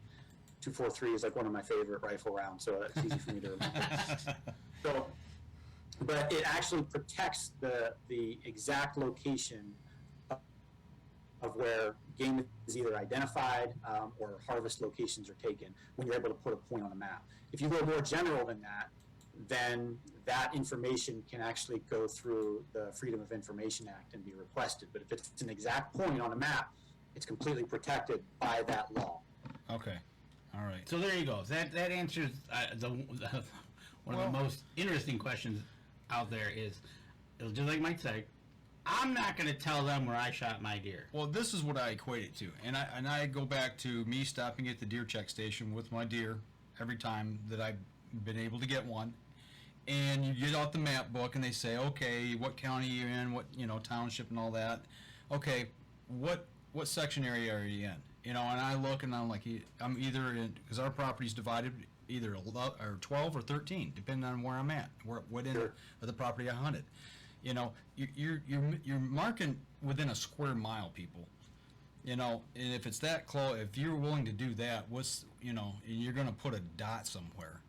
S3: 243 is like one of my favorite rifle rounds, so it's easy for me to remember. But it actually protects the exact location of where game is either identified or harvest locations are taken when you're able to put a point on the map. If you go more general than that, then that information can actually go through the Freedom of Information Act and be requested. But if it's an exact point on a map, it's completely protected by that law.
S1: Okay. All right.
S2: So there you go. That answers one of the most interesting questions out there is just like Mike said, I'm not going to tell them where I shot my deer.
S1: Well, this is what I equate it to, and I go back to me stopping at the deer check station with my deer every time that I've been able to get one, and you get out the map book and they say, okay, what county you're in, what township and all that. Okay, what section area are you in? And I look and I'm like, I'm either in, because our property's divided either 12 or 13, depending on where I'm at, what end of the property I hunted. You're marking within a square mile, people. And if it's that close, if you're willing to do that, and you're going to put a dot somewhere.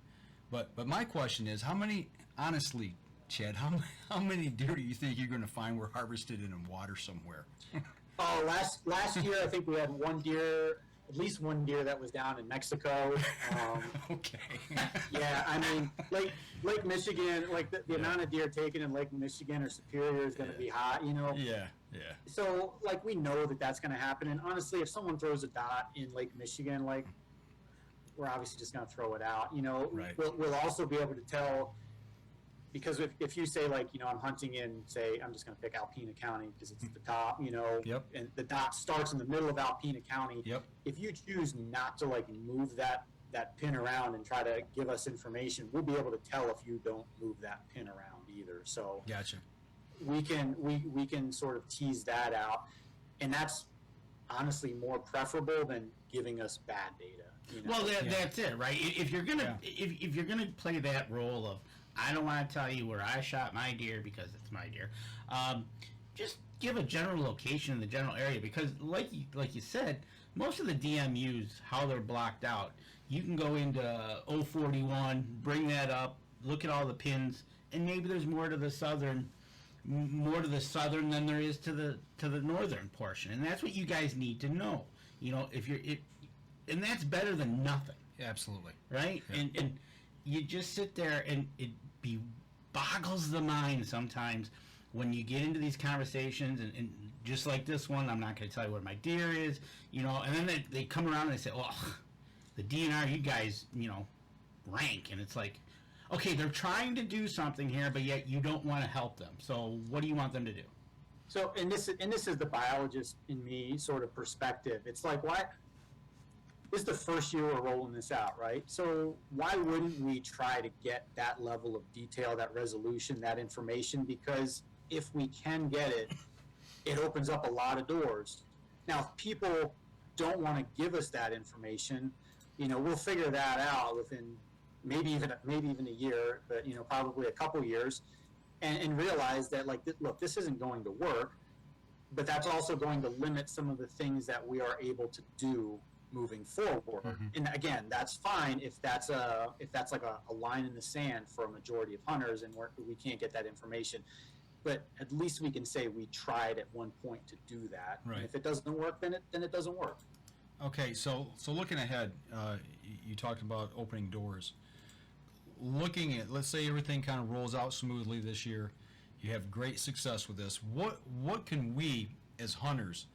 S1: But my question is, how many, honestly, Chad, how many deer do you think you're going to find were harvested in water somewhere?
S3: Oh, last year I think we had one deer at least one deer that was down in Mexico.
S1: Okay.
S3: Yeah, I mean, Lake Michigan, like the amount of deer taken in Lake Michigan or Superior is going to be high, you know.
S1: Yeah.
S3: So, like, we know that that's going to happen. And honestly, if someone throws a dot in Lake Michigan, like, we're obviously just going to throw it out. You know,
S1: Right.
S3: We'll also be able to tell, because if you say, like, you know, I'm hunting in, say, I'm just going to pick Alpena County because it's the top, you know,
S1: Yep.
S3: and the dot starts in the middle of Alpena County.
S1: Yep.
S3: If you choose not to, like, move that pin around and try to give us information, we'll be able to tell if you don't move that pin around either. So
S1: Gotcha.
S3: we can sort of tease that out, and that's honestly more preferable than giving us bad data. You know?
S2: Well, that's it, right? If you're gonna if you're gonna play that role of, I don't want to tell you where I shot my deer because it's my deer, just give a general location in the general area, because like you said, most of the DMUs, how they're blocked out, you can go into 041, bring that up, look at all the pins, and maybe there's more to the southern than there is to the northern portion, and that's what you guys need to know. You know, and that's better than nothing.
S1: Absolutely.
S2: Right?
S1: Yeah.
S2: And you just sit there and it boggles the mind sometimes when you get into these conversations, and just like this one, I'm not going to tell you where my deer is, you know, and then they come around and they say, well, the DNR, you guys, you know, rank. And it's like, okay, they're trying to do something here, but yet you don't want to help them. So what do you want them to do?
S3: So, and this is the biologist in me sort of perspective. It's like, why? This is the first year we're rolling this out, right? So why wouldn't we try to get that level of detail, that resolution, that information? Because if we can get it, it opens up a lot of doors. Now, if people don't want to give us that information, you know, we'll figure that out within maybe even a year, but, you know, probably a couple years, and realize that, like, look, this isn't going to work, but that's also going to limit some of the things that we are able to do moving forward.
S1: Mm-hmm.
S3: And again, that's fine if that's like a line in the sand for a majority of hunters, and we can't get that information. But at least we can say we tried at one point to do that.
S1: Right.
S3: And if it doesn't work, then it doesn't work.
S1: Okay, so looking ahead, you talked about opening doors. Looking at, let's say everything kind of rolls out smoothly this year, you have great success with this. What can we as hunters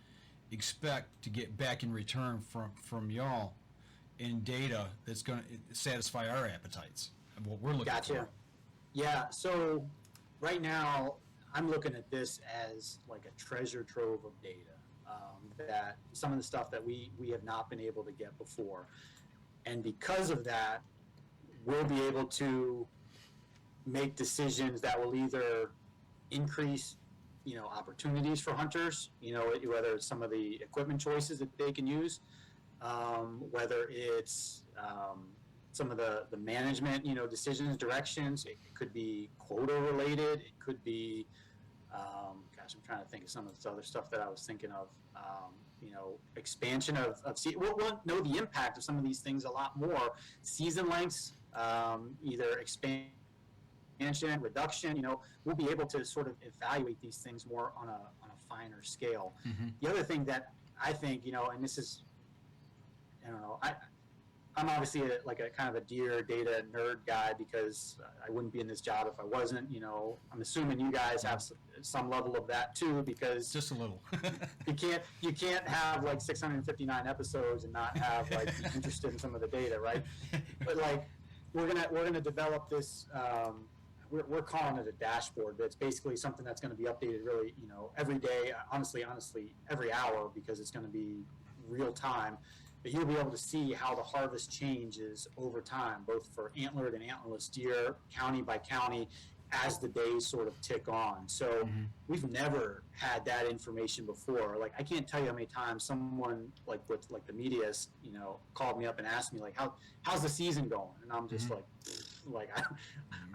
S1: expect to get back in return from y'all in data that's going to satisfy our appetites and what we're looking
S3: Gotcha.
S1: for?
S3: Yeah. So right now, I'm looking at this as like a treasure trove of data. That some of the stuff that we have not been able to get before, and because of that, we'll be able to make decisions that will either increase, you know, opportunities for hunters, you know, whether it's some of the equipment choices that they can use, whether it's some of the management, you know, decisions, directions. It could be quota related. It could be, gosh, I'm trying to think of some of this other stuff that I was thinking of. You know, expansion of we'll know the impact of some of these things a lot more. Season lengths, either expansion, reduction. You know, we'll be able to sort of evaluate these things more on a finer scale.
S1: Mm-hmm.
S3: The other thing that I think, you know, and this is, I don't know, I'm obviously like a kind of a deer data nerd guy, because I wouldn't be in this job if I wasn't. You know, I'm assuming you guys have some level of that too, because
S1: Just a little.
S3: you can't have like 659 episodes and not have like be interested in some of the data, right? But like we're gonna develop this. We're calling it a dashboard, but it's basically something that's going to be updated really, you know, every day. Honestly, every hour, because it's going to be real time. But you'll be able to see how the harvest changes over time, both for antlered and antlerless deer, county by county, as the days sort of tick on. So we've never had that information before. Like, I can't tell you how many times someone like with like the media, you know, called me up and asked me like, how's the season going? And I'm just like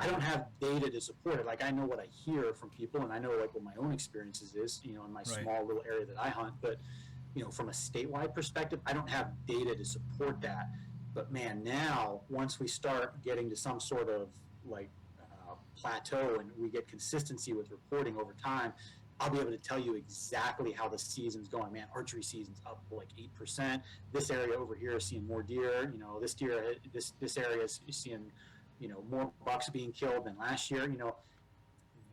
S3: I don't have data to support it. Like, I know what I hear from people, and I know like what my own experiences is, you know, in my small little area that I hunt. But you know, from a statewide perspective, I don't have data to support that. But man, now once we start getting to some sort of like plateau and we get consistency with reporting over time, I'll be able to tell you exactly how the season's going. Man, archery season's up like 8%. This area over here is seeing more deer. You know, this area is seeing, you know, more bucks being killed than last year. You know,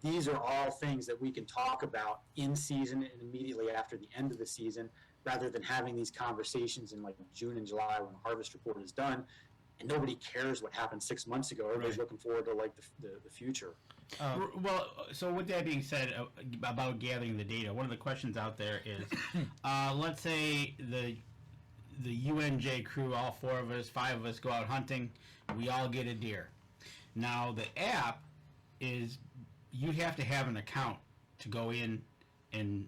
S3: these are all things that we can talk about in season and immediately after the end of the season, rather than having these conversations in like June and July when the harvest report is done, and nobody cares what happened 6 months ago. Everybody's looking forward to like the future.
S2: Well, so with that being said, about gathering the data, one of the questions out there is, let's say the UNJ crew, all 4 of us, 5 of us, go out hunting, we all get a deer. Now the app is, you have to have an account to go in and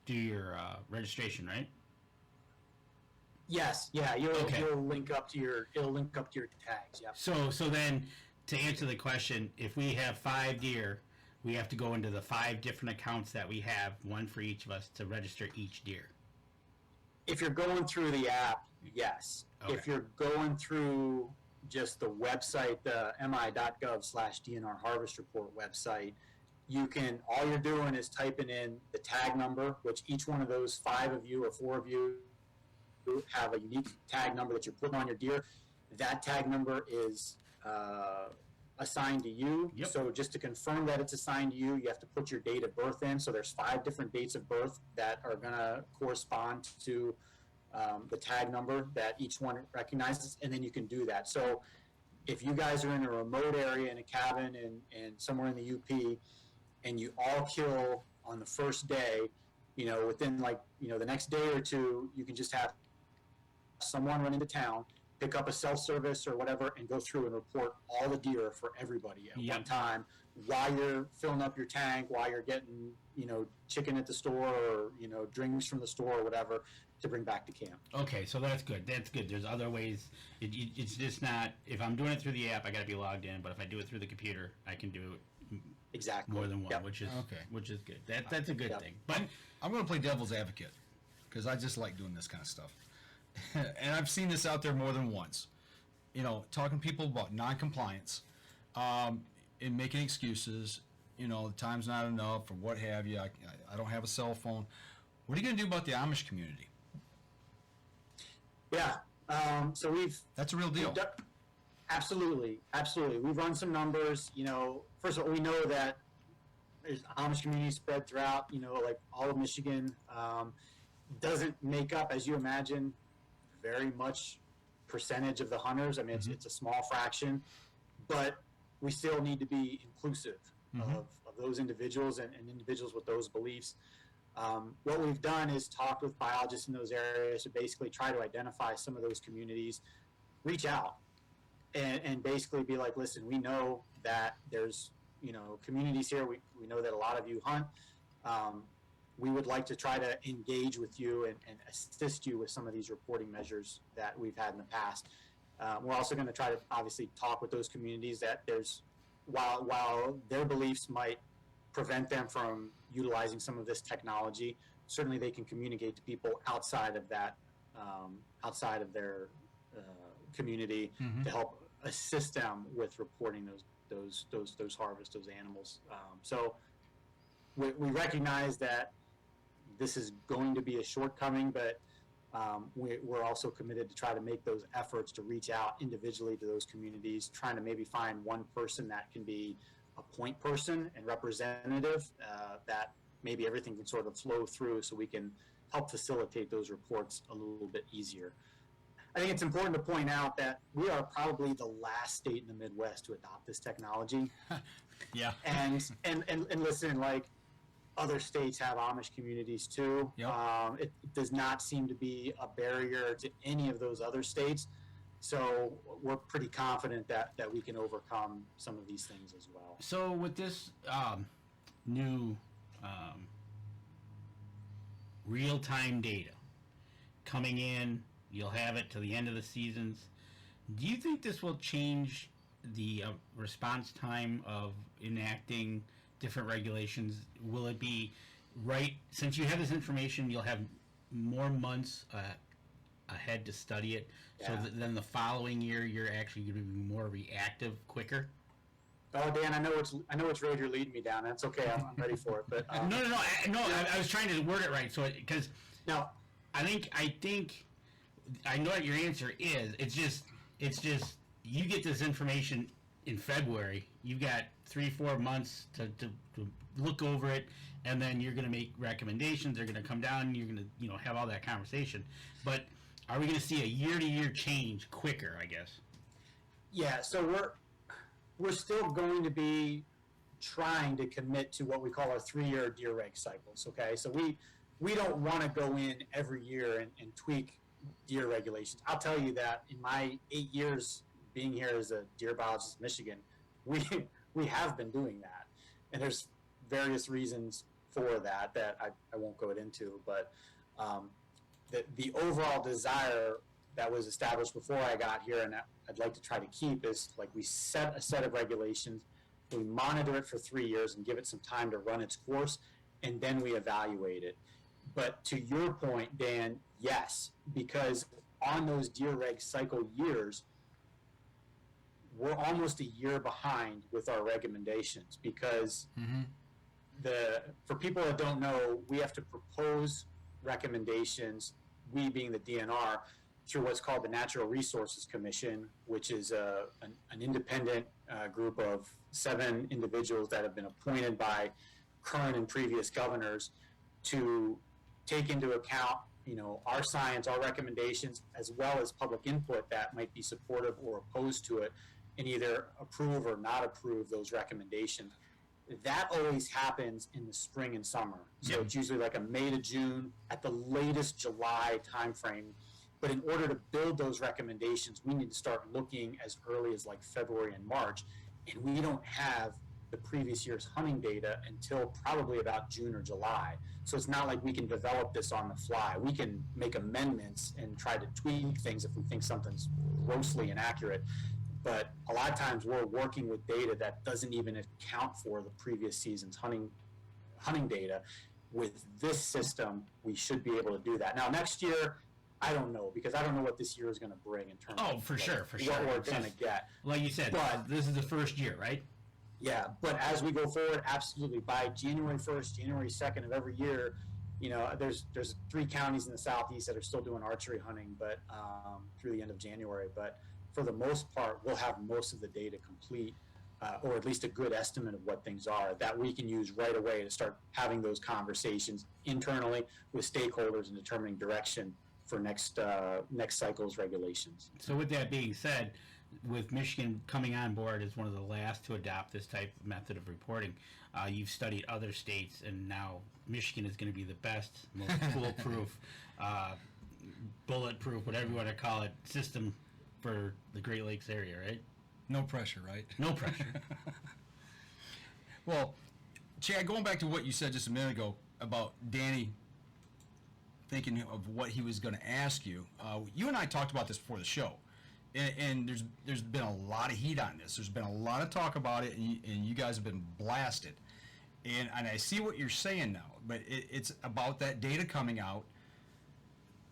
S2: do your registration, right?
S3: Yes, yeah, it'll link up to your tags. Yeah.
S2: So then, to answer the question, if we have 5 deer, we have to go into the 5 different accounts that we have, one for each of us, to register each deer.
S3: If you're going through the app, yes.
S2: Okay.
S3: If you're going through just the website, the mi.gov/DNR Harvest Report website, you can, all you're doing is typing in the tag number, which each one of those 5 of you or 4 of you have a unique tag number that you're putting on your deer. That tag number is assigned to you.
S2: Yep.
S3: So just to confirm that it's assigned to you, you have to put your date of birth in. So there's 5 different dates of birth that are going to correspond to the tag number that each one recognizes, and then you can do that. So if you guys are in a remote area in a cabin and somewhere in the UP, and you all kill on the first day, you know, within like, you know, the next day or two, you can just have someone run into town, pick up a self-service or whatever, and go through and report all the deer for everybody at one time while you're filling up your tank, while you're getting, you know, chicken at the store or, you know, drinks from the store or whatever to bring back to camp.
S2: Okay, so that's good. That's good. There's other ways. It's just not, if I'm doing it through the app, I got to be logged in, but if I do it through the computer, I can do
S3: exactly
S2: more than one,
S3: Yep.
S2: which is
S1: Okay.
S2: which is good. That's a good
S3: Yep.
S2: thing. But
S1: I'm going to play devil's advocate because I just like doing this kind of stuff. And I've seen this out there more than once. You know, talking to people about non-compliance and making excuses. You know, the time's not enough or what have you. I don't have a cell phone. What are you going to do about the Amish community?
S3: Yeah. So
S1: That's a real deal.
S3: Absolutely. We've run some numbers. You know, first of all, we know that there's Amish community spread throughout, you know, like all of Michigan. Doesn't make up, as you imagine, very much percentage of the hunters. I mean, it's a small fraction, but we still need to be inclusive of those individuals and individuals with those beliefs. What we've done is talk with biologists in those areas to basically try to identify some of those communities, reach out, and basically be like, listen, we know that there's, you know, communities here. We know that a lot of you hunt. We would like to try to engage with you and assist you with some of these reporting measures that we've had in the past. We're also going to try to obviously talk with those communities that there's, while their beliefs might prevent them from utilizing some of this technology, certainly they can communicate to people outside of that, outside of their community to help assist them with reporting those harvests, those animals. So we recognize that this is going to be a shortcoming, but we're also committed to try to make those efforts to reach out individually to those communities, trying to maybe find one person that can be a point person and representative, that maybe everything can sort of flow through so we can help facilitate those reports a little bit easier. I think it's important to point out that we are probably the last state in the Midwest to adopt this technology.
S1: Yeah.
S3: And listen, like, other states have Amish communities too.
S1: Yep.
S3: It does not seem to be a barrier to any of those other states. So we're pretty confident that we can overcome some of these things as well.
S2: so with this new real-time data coming in, you'll have it to the end of the seasons. Do you think this will change the response time of enacting different regulations? Will it be right, since you have this information, you'll have more months ahead to study it, so
S3: Yeah.
S2: then the following year you're actually going to be more reactive quicker?
S3: Oh, Dan, I know which road you're leading me down. That's okay. I'm ready for it. But
S2: No. I was trying to word it right. So, because
S3: no,
S2: I think I know what your answer is. It's just you get this information in February. You've got 3-4 months to look over it, and then you're going to make recommendations. They're going to come down, and you're going to have all that conversation. But are we going to see a year-to-year change quicker? I guess.
S3: yeah. So we're still going to be trying to commit to what we call our 3-year deer reg cycles. Okay, so we don't want to go in every year and tweak deer regulations. I'll tell you that in my 8 years being here as a deer biologist in Michigan, we have been doing that, and there's various reasons for that I won't go into, but the overall desire that was established before I got here, and I'd like to try to keep, is like we set a set of regulations, we monitor it for 3 years and give it some time to run its course, and then we evaluate it. But to your point, Dan, yes, because on those deer reg cycle years, we're almost a year behind with our recommendations because for people that don't know, we have to propose recommendations, we being the DNR, through what's called the Natural Resources Commission, which is an independent group of 7 individuals that have been appointed by current and previous governors to take into account, our science, our recommendations, as well as public input that might be supportive or opposed to it, and either approve or not approve those recommendations. That always happens in the spring and summer. So it's usually like a May to June, at the latest July timeframe. But in order to build those recommendations, we need to start looking as early as like February and March. And we don't have the previous year's hunting data until probably about June or July. So it's not like we can develop this on the fly. We can make amendments and try to tweak things if we think something's grossly inaccurate. But a lot of times we're working with data that doesn't even account for the previous season's hunting data. With this system, we should be able to do that. Now, next year, I don't know, because I don't know what this year is going to bring in terms of
S2: for sure.
S3: what we're going to get.
S2: Like you said,
S3: but
S2: this is the first year, right?
S3: Yeah, but as we go forward, absolutely, by January 1st, January 2nd of every year, there's 3 counties in the southeast that are still doing archery hunting, but through the end of January. But for the most part, we'll have most of the data complete, or at least a good estimate of what things are that we can use right away to start having those conversations internally with stakeholders and determining direction for next cycle's regulations.
S2: So with that being said, with Michigan coming on board as one of the last to adopt this type of method of reporting, you've studied other states, and now Michigan is going to be the best, most foolproof, bulletproof, whatever you want to call it, system for the Great Lakes area, right?
S1: No pressure, right?
S2: No pressure.
S1: Well, Chad, going back to what you said just a minute ago about Danny thinking of what he was going to ask you, you and I talked about this before the show, and there's been a lot of heat on this. There's been a lot of talk about it, and you guys have been blasted. And I see what you're saying now, but it's about that data coming out.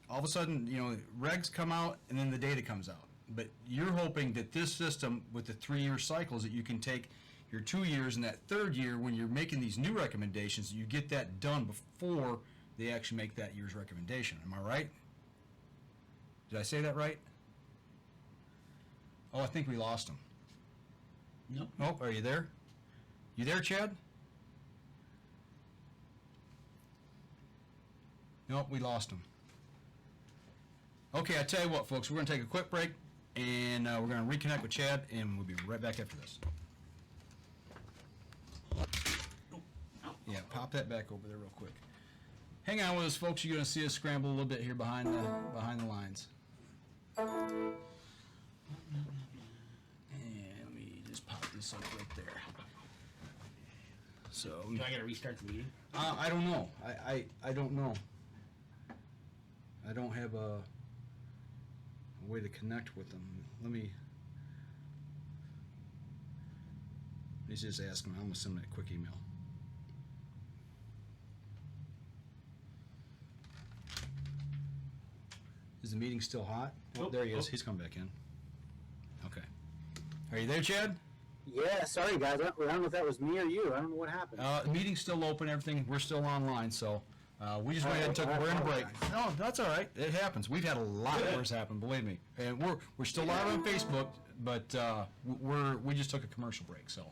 S1: All of a sudden, regs come out, and then the data comes out. But you're hoping that this system, with the 3-year cycles, that you can take your 2 years and that 3rd year, when you're making these new recommendations, you get that done before they actually make that year's recommendation. Am I right? Did I say that right? Oh, I think we lost him.
S2: Nope.
S1: Oh, are you there? You there, Chad? Nope, we lost him. Okay, I tell you what, folks, we're going to take a quick break, and we're going to reconnect with Chad, and we'll be right back after this. Yeah, pop that back over there real quick. Hang on with us, folks. You're going to see us scramble a little bit here behind the lines. And let me just pop this up right there. So
S2: Do I got to restart the meeting?
S1: I don't know. I don't know. I don't have a way to connect with them. Let me just ask him. I'm going to send him a quick email. Is the meeting still hot? Oh, there he is. He's come back in. Okay. Are you there, Chad?
S3: Yeah, sorry guys. I don't know if that was me or you. I don't know what happened.
S1: The meeting's still open, everything. We're still online, so we just went ahead and took. We're in a break. No, that's all right. It happens. We've had a lot worse happen, believe me. And we're still live on Facebook, but we just took a commercial break. So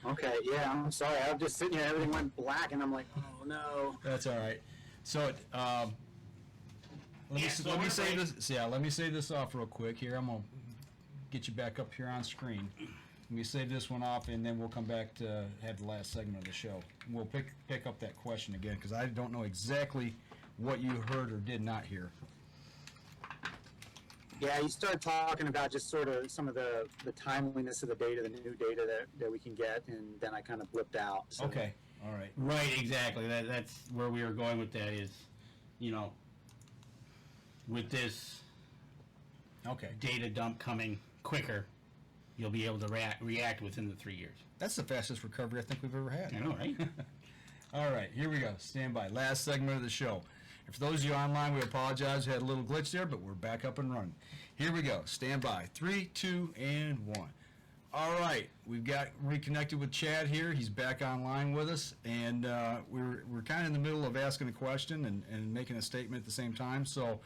S3: Okay, yeah, I'm sorry. I'm just sitting here. Everything went black, and I'm like, oh no.
S1: that's all right. So let me say this. Yeah, let me say this off real quick here. I'm gonna get you back up here on screen. Let me save this one off, and then we'll come back to have the last segment of the show. We'll pick up that question again, because I don't know exactly what you heard or did not hear.
S3: Yeah, you started talking about just sort of some of the timeliness of the data, the new data that we can get, and then I kind of blipped out. So.
S1: Okay, all right.
S2: Right, exactly. That's where we were going with that is, with this
S1: Okay.
S2: data dump coming quicker, you'll be able to react within the 3 years.
S1: That's the fastest recovery I think we've ever had.
S2: I know, right?
S1: All right, here we go. Stand by. Last segment of the show. And for those of you online, we apologize. We had a little glitch there, but we're back up and running. Here we go. Stand by. 3, 2, and 1. All right, we've got reconnected with Chad here. He's back online with us, and we're kind of in the middle of asking a question and making a statement at the same time. So,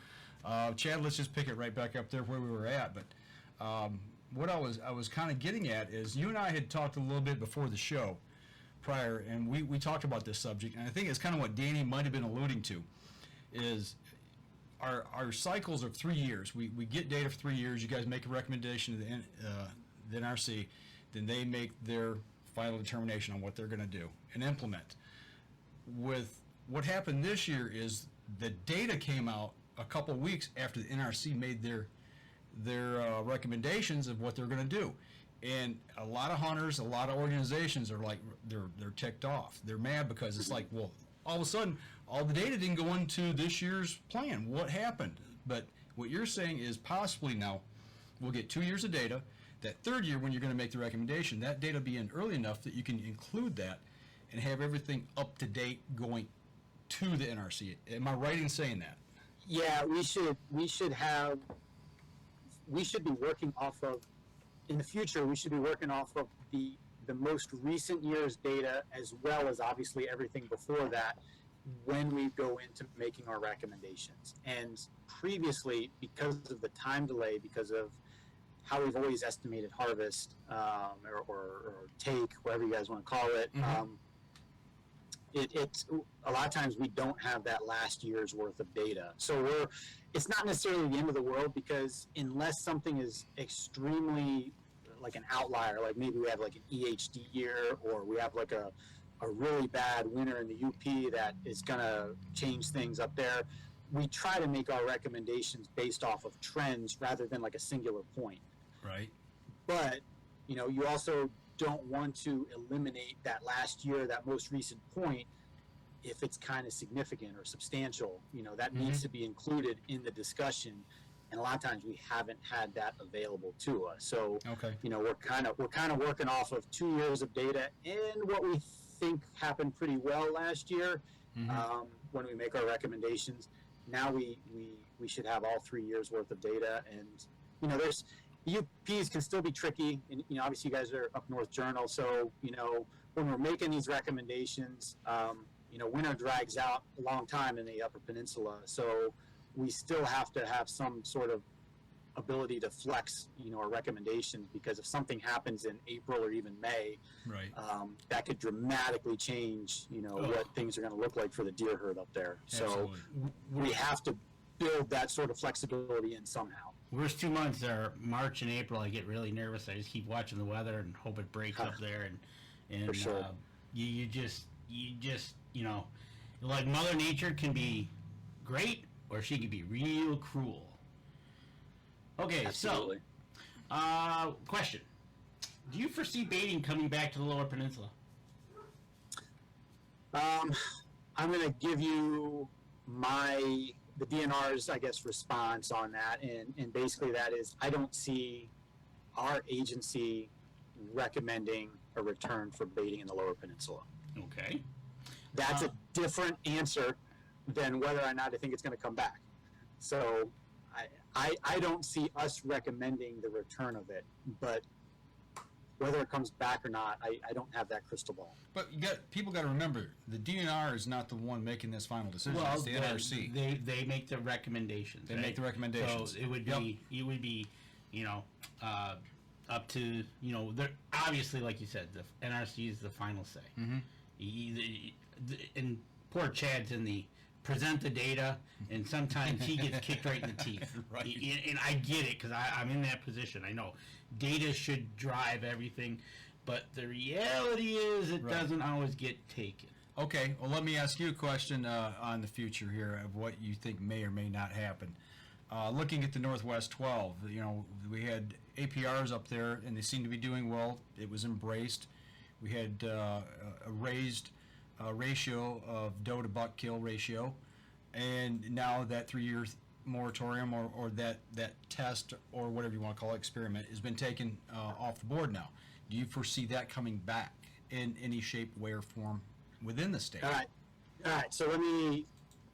S1: Chad, let's just pick it right back up there where we were at. But what I was kind of getting at is you and I had talked a little bit before the show prior, and we talked about this subject, and I think it's kind of what Danny might have been alluding to, is our cycles of 3 years. We get data for 3 years. You guys make a recommendation to the NRC, then they make their final determination on what they're going to do and implement. With what happened this year is the data came out a couple weeks after the NRC made their recommendations of what they're going to do, and a lot of hunters, a lot of organizations are like they're ticked off. They're mad because it's like, well, all of a sudden all the data didn't go into this year's plan. What happened? But what you're saying is possibly now we'll get 2 years of data. That third year, when you're going to make the recommendation, that data be in early enough that you can include that and have everything up to date going to the NRC. Am I right in saying that?
S3: Yeah, we should be working off of, in the future, we should be working off of the most recent year's data, as well as obviously everything before that, when we go into making our recommendations. And previously, because of the time delay, because of how we've always estimated harvest, or take, whatever you guys want to call it, it's a lot of times we don't have that last year's worth of data. So it's not necessarily the end of the world, because unless something is extremely like an outlier, like maybe we have like an EHD year, or we have like a really bad winter in the UP that is going to change things up there, we try to make our recommendations based off of trends rather than like a singular point.
S1: Right.
S3: But, you also don't want to eliminate that last year, that most recent point, if it's kind of significant or substantial. That needs to be included in the discussion, and a lot of times we haven't had that available to us. So
S1: Okay.
S3: we're kind of working off of 2 years of data and what we think happened pretty well last year, when we make our recommendations. Now we should have all 3 years worth of data, and there's UPs can still be tricky, and obviously you guys are up North Journal, so when we're making these recommendations, winter drags out a long time in the Upper Peninsula, so we still have to have some sort of ability to flex our recommendations, because if something happens in April or even May,
S1: Right.
S3: that could dramatically change what things are going to look like for the deer herd up there.
S1: Absolutely.
S3: So we have to build that sort of flexibility in somehow.
S2: Worst 2 months are March and April. I get really nervous. I just keep watching the weather and hope it breaks up there. And
S3: For sure.
S2: You just like Mother Nature can be great, or she can be real cruel. Okay,
S3: Absolutely.
S2: so question: do you foresee baiting coming back to the Lower Peninsula?
S3: I'm going to give you the DNR's, I guess, response on that, and basically that is, I don't see our agency recommending a return for baiting in the Lower Peninsula.
S2: Okay.
S3: That's a different answer than whether or not I think it's going to come back. So I don't see us recommending the return of it, but whether it comes back or not, I don't have that crystal ball.
S1: But people got to remember, the DNR is not the one making this final decision. It's the NRC.
S2: They make the recommendations.
S1: They make the recommendations.
S2: So it would be, up to, obviously, like you said, the NRC is the final say. And poor Chad's in the present the data, and sometimes he gets kicked right in the teeth.
S1: Right.
S2: And I get it, because I'm in that position. I know data should drive everything, but the reality is it doesn't always get taken.
S1: Okay, well, let me ask you a question on the future here of what you think may or may not happen. Looking at the Northwest 12, we had APRs up there, and they seem to be doing well. It was embraced. We had a raised ratio of doe to buck kill ratio, and now that 3-year moratorium or that test or whatever you want to call it, experiment, has been taken off the board now. Do you foresee that coming back in any shape, way, or form within the state?
S3: All right. So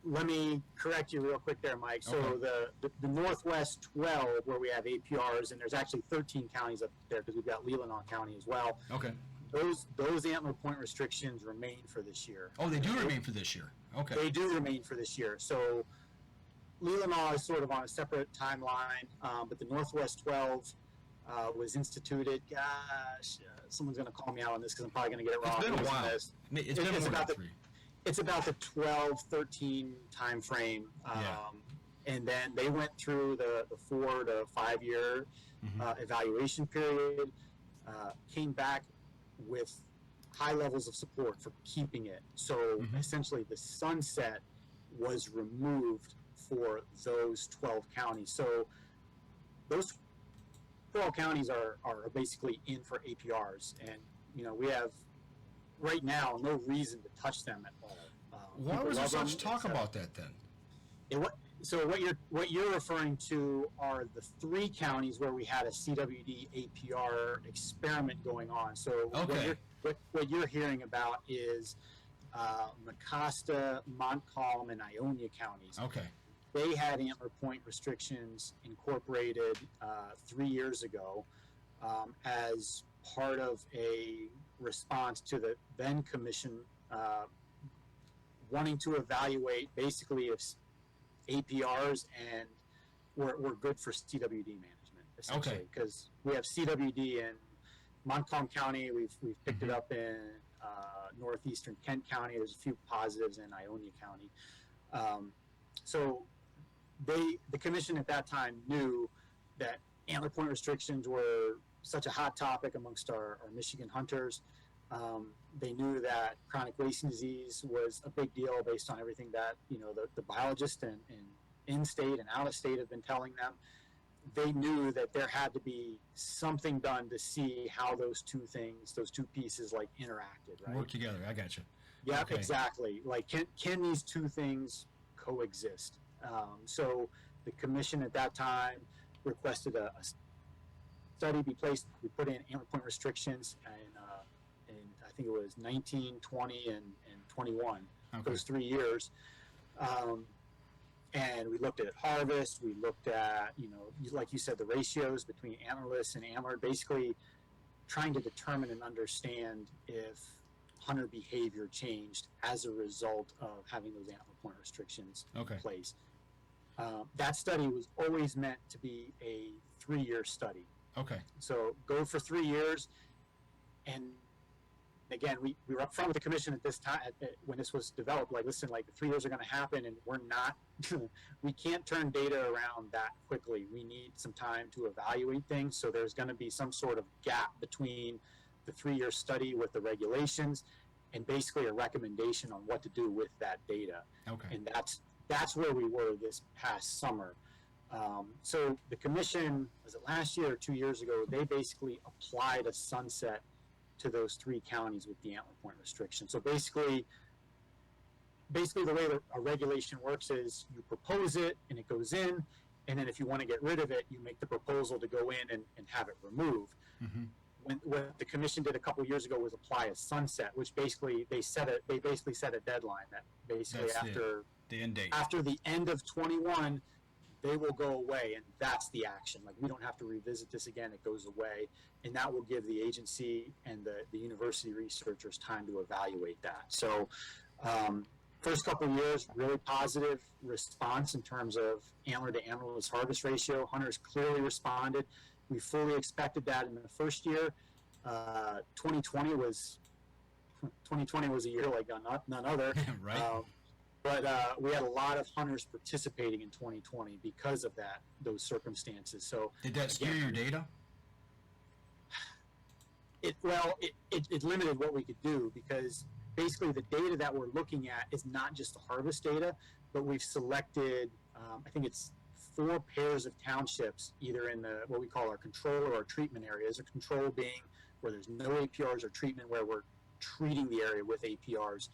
S3: let me correct you real quick there, Mike. So
S1: Okay.
S3: the Northwest 12, where we have APRs, and there's actually 13 counties up there because we've got Leelanau County as well.
S1: Okay.
S3: Those antler point restrictions remain for this year.
S1: Oh, they do remain for this year. Okay.
S3: They do remain for this year. So Leelanau is sort of on a separate timeline, but the Northwest 12 was instituted. Gosh, someone's going to call me out on this because I'm probably going to get it wrong.
S1: It's been a while.
S3: It's
S1: It's been more
S3: about
S1: than
S3: the
S1: 3.
S3: It's about the 12, 13 time frame. And then they went through the 4 to 5 year evaluation period, came back with high levels of support for keeping it. So essentially the sunset was removed for those 12 counties. So those 12 counties are basically in for APRs. And, we have right now no reason to touch them at all.
S1: Why
S3: People
S1: was there
S3: love them.
S1: such talk about that then?
S3: So what you're referring to are the 3 counties where we had a CWD APR experiment going on. So
S1: Okay.
S3: what you're hearing about is Mecosta, Montcalm, and Ionia counties.
S1: Okay.
S3: They had antler point restrictions incorporated 3 years ago as part of a response to the then commission wanting to evaluate basically if APRs and were good for CWD management, essentially, because we have CWD in Montcalm County. We've picked it up in northeastern Kent County. There's a few positives in Ionia County. So the commission at that time knew that antler point restrictions were such a hot topic amongst our Michigan hunters. They knew that chronic wasting disease was a big deal based on everything that the biologists and in-state and out-of-state have been telling them. They knew that there had to be something done to see how those two pieces interacted, right?
S1: Work together. I got you.
S3: Yeah,
S1: Okay.
S3: exactly. Can these two things coexist? So the commission at that time requested a study be placed. We put in antler point restrictions, and I think it was 19, 20, and 21.
S1: Okay.
S3: Those 3 years. And we looked at harvest. We looked at, like you said, the ratios between antlerless and antlered, basically trying to determine and understand if hunter behavior changed as a result of having those antler point restrictions in place. That study was always meant to be a 3-year study.
S1: Okay.
S3: So go for 3 years, and again, we were up front with the commission at this time when this was developed. Listen, the 3 years are going to happen, and we're not. We can't turn data around that quickly. We need some time to evaluate things. So there's going to be some sort of gap between the 3-year study with the regulations, and basically a recommendation on what to do with that data.
S1: Okay.
S3: And that's where we were this past summer. So the commission, was it last year or 2 years ago, they basically applied a sunset to those 3 counties with the antler point restriction. So basically the way a regulation works is you propose it and it goes in, and then if you want to get rid of it, you make the proposal to go in and have it removed. What the commission did a couple years ago was apply a sunset, which basically they basically set a deadline that basically
S1: That's the end date.
S3: after the end of 21, they will go away, and that's the action. Like, we don't have to revisit this again. It goes away, and that will give the agency and the university researchers time to evaluate that. So first couple of years, really positive response in terms of antler to antlerless harvest ratio. Hunters clearly responded. We fully expected that in the first year. 2020 was a year like none other.
S1: Right.
S3: But we had a lot of hunters participating in 2020 because of those circumstances. So
S1: Did that skew your data?
S3: It limited what we could do, because basically the data that we're looking at is not just the harvest data, but we've selected, I think it's 4 pairs of townships, either in what we call our control or our treatment areas. A control being where there's no APRs, or treatment where we're treating the area with APRs.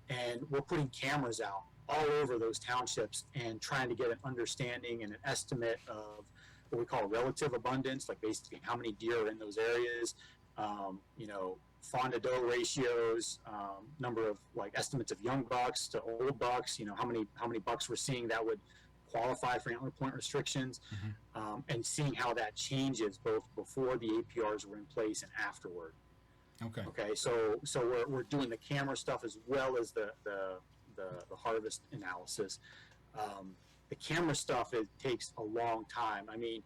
S3: And we're putting cameras out all over those townships and trying to get an understanding and an estimate of what we call relative abundance, like basically how many deer are in those areas, fawn to doe ratios, number of like estimates of young bucks to old bucks, how many bucks we're seeing that would qualify for antler point restrictions, and seeing how that changes both before the APRs were in place and afterward. Okay. So we're doing the camera stuff as well as the harvest analysis. The camera stuff, it takes a long time. I mean,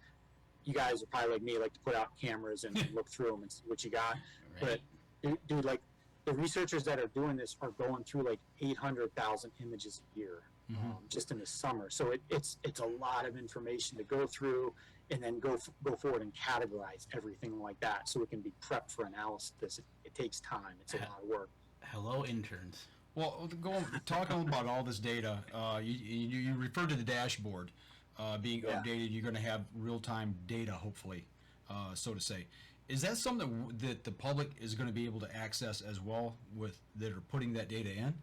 S3: you guys are probably like me, like to put out cameras and look through them and see what you got.
S2: Right.
S3: But dude, like the researchers that are doing this are going through like 800,000 images a year, just in the summer. So it's a lot of information to go through, and then go forward and categorize everything like that, so it can be prepped for analysis. It takes time. It's a lot of work.
S2: Hello, interns.
S1: Well, talking about all this data, you referred to the dashboard being updated. You're going to have real-time data, hopefully, so to say. Is that something that the public is going to be able to access as well, that are putting that data in?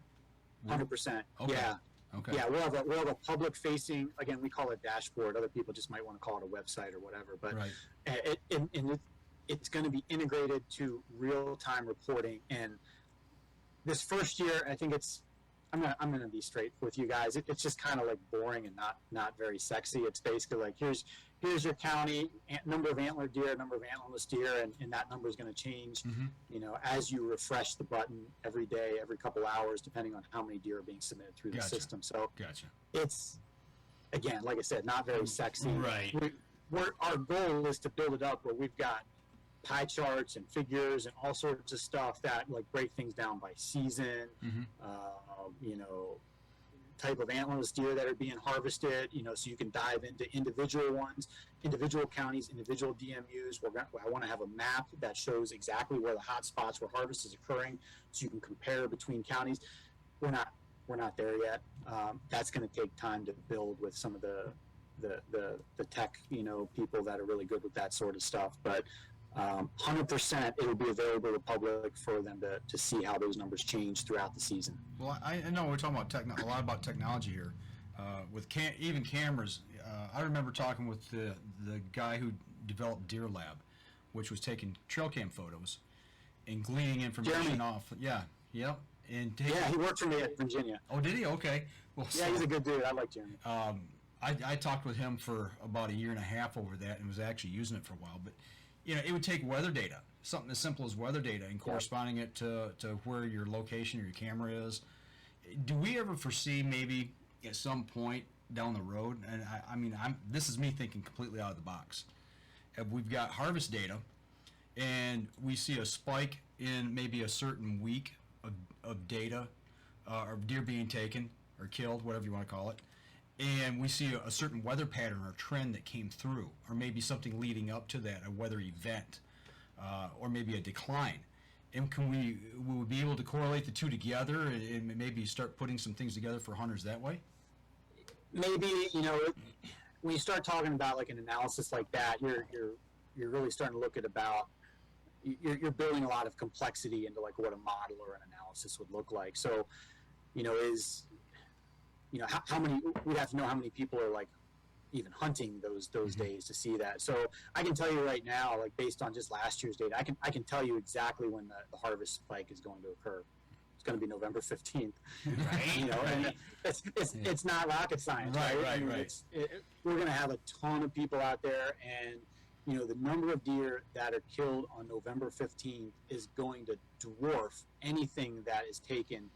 S3: 100%.
S1: Okay.
S3: Yeah.
S1: Okay.
S3: Yeah, we'll have a public-facing. Again, we call it dashboard. Other people just might want to call it a website or whatever. But
S1: Right.
S3: It's going to be integrated to real-time reporting. And this first year, I think I'm gonna be straight with you guys. It's just kind of like boring and not very sexy. It's basically like here's your county number of antler deer, number of antlerless deer, and that number is going to change. As you refresh the button every day, every couple hours, depending on how many deer are being submitted through the system. So
S1: Gotcha.
S3: it's, again, like I said, not very sexy.
S2: Right.
S3: Our goal is to build it up where we've got pie charts and figures and all sorts of stuff that like break things down by season, type of antlerless deer that are being harvested, so you can dive into individual ones, individual counties, individual DMUs. I want to have a map that shows exactly where the hot spots where harvest is occurring, so you can compare between counties. We're not there yet. That's going to take time to build with some of the tech, people that are really good with that sort of stuff. But 100% it will be available to the public for them to see how those numbers change throughout the season.
S1: Well, I know we're talking about a lot about technology here, with even cameras. I remember talking with the guy who developed Deer Lab, which was taking trail cam photos and gleaning information
S3: Jeremy.
S1: off. Yeah, yep. And
S3: He worked for me at Virginia.
S1: Oh, did he? Okay. Well,
S3: yeah, he's a good dude. I like Jeremy.
S1: I talked with him for about a year and a half over that, and was actually using it for a while. But it would take weather data, something as simple as weather data, and corresponding it to where your location or your camera is. Do we ever foresee maybe at some point down the road, and this is me thinking completely out of the box, if we've got harvest data and we see a spike in maybe a certain week of data, or deer being taken or killed, whatever you want to call it, and we see a certain weather pattern or trend that came through, or maybe something leading up to that, a weather event, or maybe a decline. And will we be able to correlate the two together and maybe start putting some things together for hunters that way?
S3: Maybe, when you start talking about like an analysis like that, you're really starting to look at you're building a lot of complexity into like what a model or an analysis would look like. So, how many, we'd have to know how many people are like even hunting those days to see that. So I can tell you right now, like based on just last year's data, I can tell you exactly when the harvest spike is going to occur. going to be November 15th.
S2: Right.
S3: You know, and it's not rocket science,
S1: Right,
S3: right?
S1: right,
S3: I mean,
S1: right.
S3: we're going to have a ton of people out there, and you know, the number of deer that are killed on November 15th is going to dwarf anything that is taken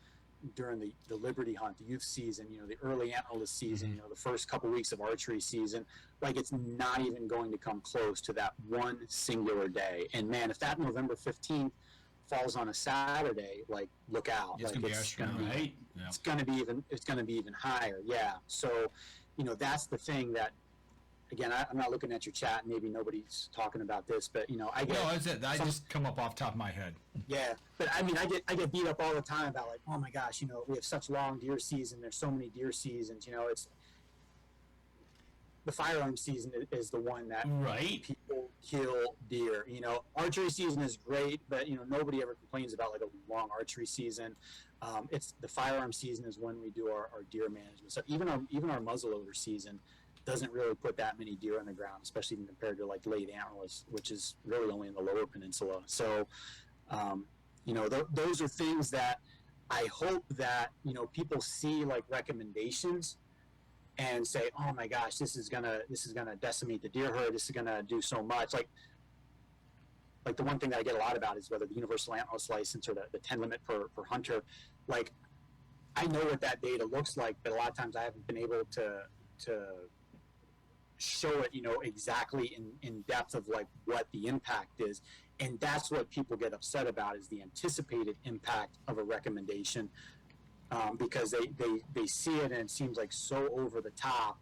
S3: during the Liberty hunt, the youth season, you know, the early antlerless season, you know, the first couple weeks of archery season. Like, it's not even going to come close to that one singular day. And man, if that November 15th falls on a Saturday, like, look out.
S1: It's
S3: like,
S1: gonna be
S3: it's
S1: extra,
S3: gonna be,
S2: Right.
S1: Yeah.
S3: it's gonna be even higher. Yeah. So, you know, that's the thing that, again, I'm not looking at your chat. Maybe nobody's talking about this, but you know, I get.
S1: No, it's it. I just come up off the top of my head.
S3: Yeah, but I mean, I get beat up all the time about, like, oh my gosh, you know, we have such long deer season. There's so many deer seasons. You know, it's the firearm season is the one that
S2: Right.
S3: people kill deer. You know, archery season is great, but you know, nobody ever complains about like a long archery season. It's the firearm season is when we do our deer management. So even our muzzleloader season doesn't really put that many deer on the ground, especially even compared to like late antlerless, which is really only in the lower peninsula. So, you know, those are things that I hope that, you know, people see like recommendations and say, oh my gosh, this is gonna decimate the deer herd. This is gonna do so much. Like the one thing that I get a lot about is whether the universal antlerless license or the 10 limit per hunter. Like, I know what that data looks like, but a lot of times I haven't been able to show it, you know, exactly in depth of like what the impact is. And that's what people get upset about, is the anticipated impact of a recommendation, because they see it and it seems like so over the top,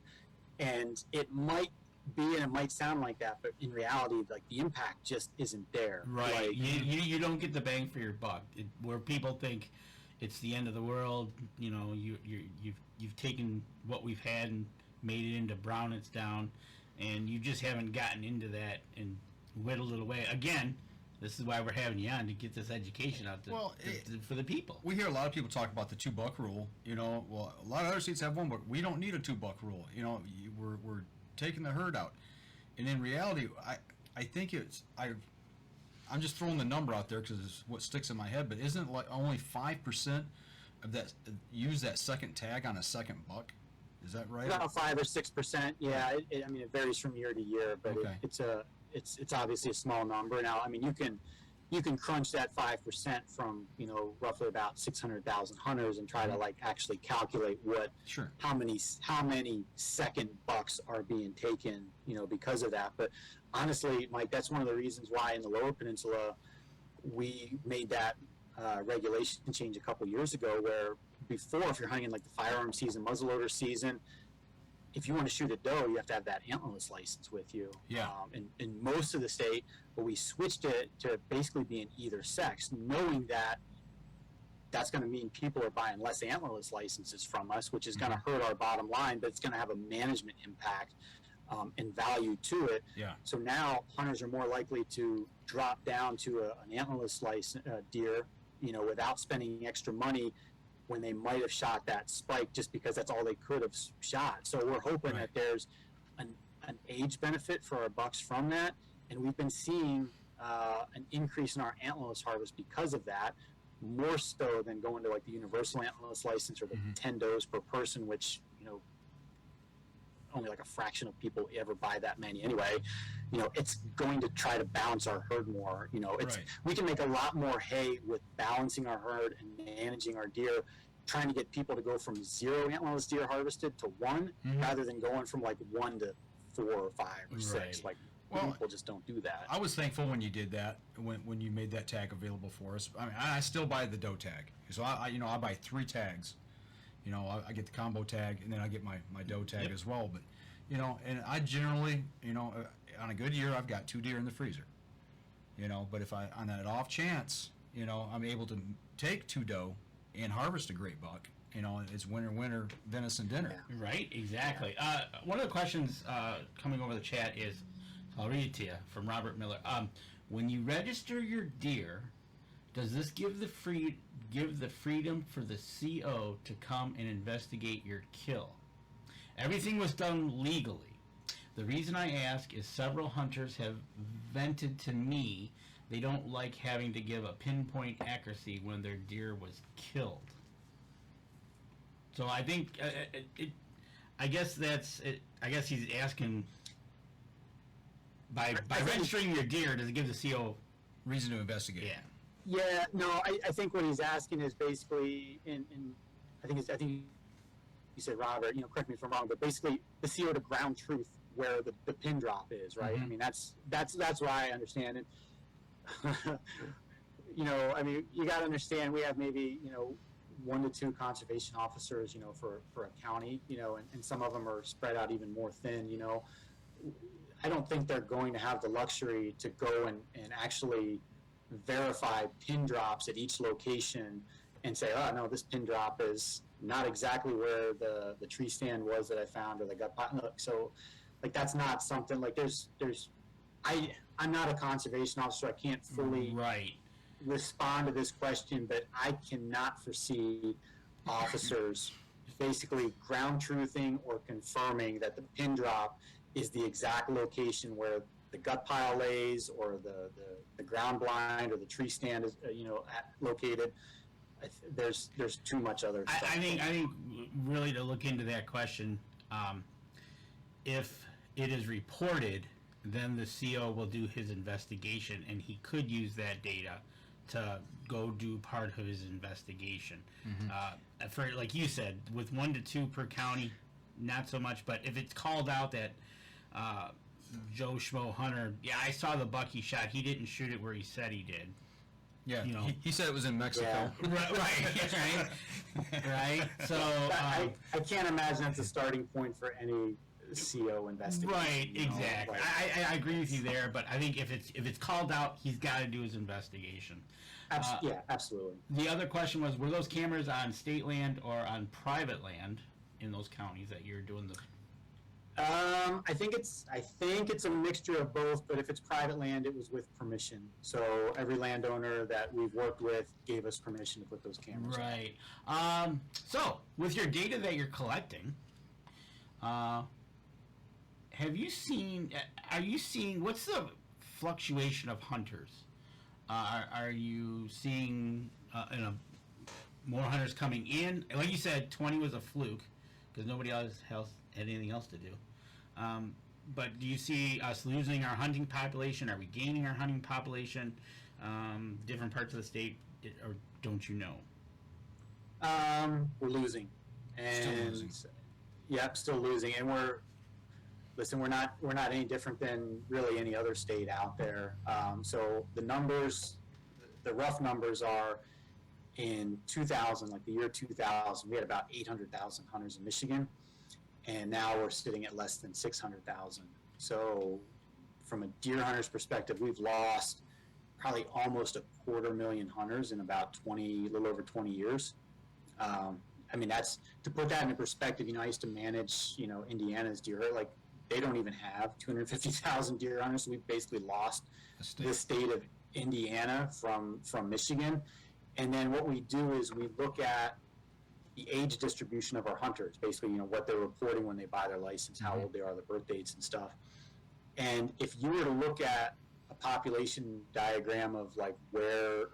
S3: and it might be and it might sound like that, but in reality, like, the impact just isn't there.
S2: Right.
S3: Like,
S2: You don't get the bang for your buck. Where people think it's the end of the world, you know, you've taken what we've had and made it into brown it's down, and you just haven't gotten into that and whittled it away. Again, this is why we're having you on, to get this education out for the people.
S1: We hear a lot of people talk about the $2 rule. You know, well, a lot of other states have one, but we don't need a $2 rule. You know, we're taking the herd out, and in reality, I think I'm just throwing the number out there because it's what sticks in my head. But isn't it like only 5% of that use that second tag on a second buck? Is that right?
S3: about 5 or 6%. Yeah, I mean, it varies from year to year, but
S1: Okay.
S3: it's obviously a small number. Now, I mean, you can crunch that 5% from, you know, roughly about 600,000 hunters and try to like actually calculate
S1: Sure.
S3: how many second bucks are being taken, you know, because of that. But honestly, Mike, that's one of the reasons why in the Lower Peninsula we made that regulation change a couple years ago, where before, if you're hunting like the firearm season, muzzleloader season, if you want to shoot a doe, you have to have that antlerless license with you.
S1: Yeah.
S3: In most of the state, but we switched it to basically being either sex, knowing that that's going to mean people are buying less antlerless licenses from us, which is going to hurt our bottom line, but it's going to have a management impact and value to it.
S1: Yeah.
S3: So now hunters are more likely to drop down to an antlerless deer, you know, without spending extra money when they might have shot that spike, just because that's all they could have shot. So we're hoping
S1: Right.
S3: that there's an age benefit for our bucks from that, and we've been seeing an increase in our antlerless harvest because of that, more so than going to like the universal antlerless license or the 10 does per person, which, you know, only like a fraction of people ever buy that many anyway. You know, it's going to try to balance our herd more. You know, it's
S1: Right.
S3: we can make a lot more hay with balancing our herd and managing our deer, trying to get people to go from 0 antlerless deer harvested to 1, rather than going from like 1 to 4 or 5 or 6.
S2: Right.
S3: Like,
S1: Well,
S3: people just don't do that.
S1: I was thankful when you did that, when you made that tag available for us. I mean, I still buy the doe tag, so I you know, I buy 3 tags. You know, I get the combo tag, and then I get my doe tag as well. But, you know, and I generally, you know, on a good year, I've got 2 deer in the freezer. You know, but if on that off chance, you know, I'm able to take 2 doe and harvest a great buck, you know, it's winter venison dinner.
S2: Right, exactly. One of the questions coming over the chat is, I'll read it to you, from Robert Miller. When you register your deer, does this give the freedom for the CO to come and investigate your kill? Everything was done legally. The reason I ask is several hunters have vented to me they don't like having to give a pinpoint accuracy when their deer was killed. So I think I guess that's it. I guess he's asking by registering your deer, does it give the CO
S1: Reason to investigate.
S2: Yeah.
S3: Yeah, no, I think what he's asking is basically, I think you said, Robert, correct me if I'm wrong, but basically the CO to ground truth where the pin drop is, right?
S2: Mhm.
S3: I mean, that's why I understand it. I mean, you got to understand we have maybe, 1 to 2 conservation officers, for a county, and some of them are spread out even more thin, I don't think they're going to have the luxury to go and actually verify pin drops at each location and say, oh, no, this pin drop is not exactly where the tree stand was that I found or the gut pot. So, like, that's not something, like, I'm not a conservation officer. I can't fully respond to this question, but I cannot foresee officers basically ground truthing or confirming that the pin drop is the exact location where the gut pile lays or the ground blind or the tree stand is located. There's too much other stuff.
S2: I think really to look into that question, if it is reported, then the CO will do his investigation, and he could use that data to go do part of his investigation. For, like you said, with 1 to 2 per county, not so much. But if it's called out that Joe Schmo Hunter, I saw the buck he shot. He didn't shoot it where he said he did.
S1: Yeah, he said it was in Mexico.
S2: Yeah. right. So
S3: I can't imagine that's a starting point for any CO investigation.
S2: Right, exactly. I agree with you there, but I think if it's called out, he's got to do his investigation.
S3: Yeah, absolutely.
S2: The other question was, were those cameras on state land or on private land in those counties that you're doing the?
S3: I think it's a mixture of both, but if it's private land, it was with permission. So every landowner that we've worked with gave us permission to put those cameras on.
S2: Right. So with your data that you're collecting, are you seeing what's the fluctuation of hunters? Are you seeing more hunters coming in? Like you said, 20 was a fluke because nobody else had anything else to do. But do you see us losing our hunting population? Are we gaining our hunting population? Different parts of the state, or don't you know?
S3: We're losing, and
S1: Still losing.
S3: Yep, still losing, and we're not any different than really any other state out there. So the rough numbers are in 2000, like the year 2000, we had about 800,000 hunters in Michigan. And now we're sitting at less than 600,000. So from a deer hunter's perspective, we've lost probably almost 250,000 hunters in about a little over 20 years. I mean, that's, to put that into perspective, I used to manage, Indiana's deer herd. Like, they don't even have 250,000 deer hunters. So we've basically lost the state of Indiana from Michigan. And then what we do is we look at the age distribution of our hunters, basically, what they're reporting when they buy their license, how old they are, the birth dates and stuff. And if you were to look at a population diagram of like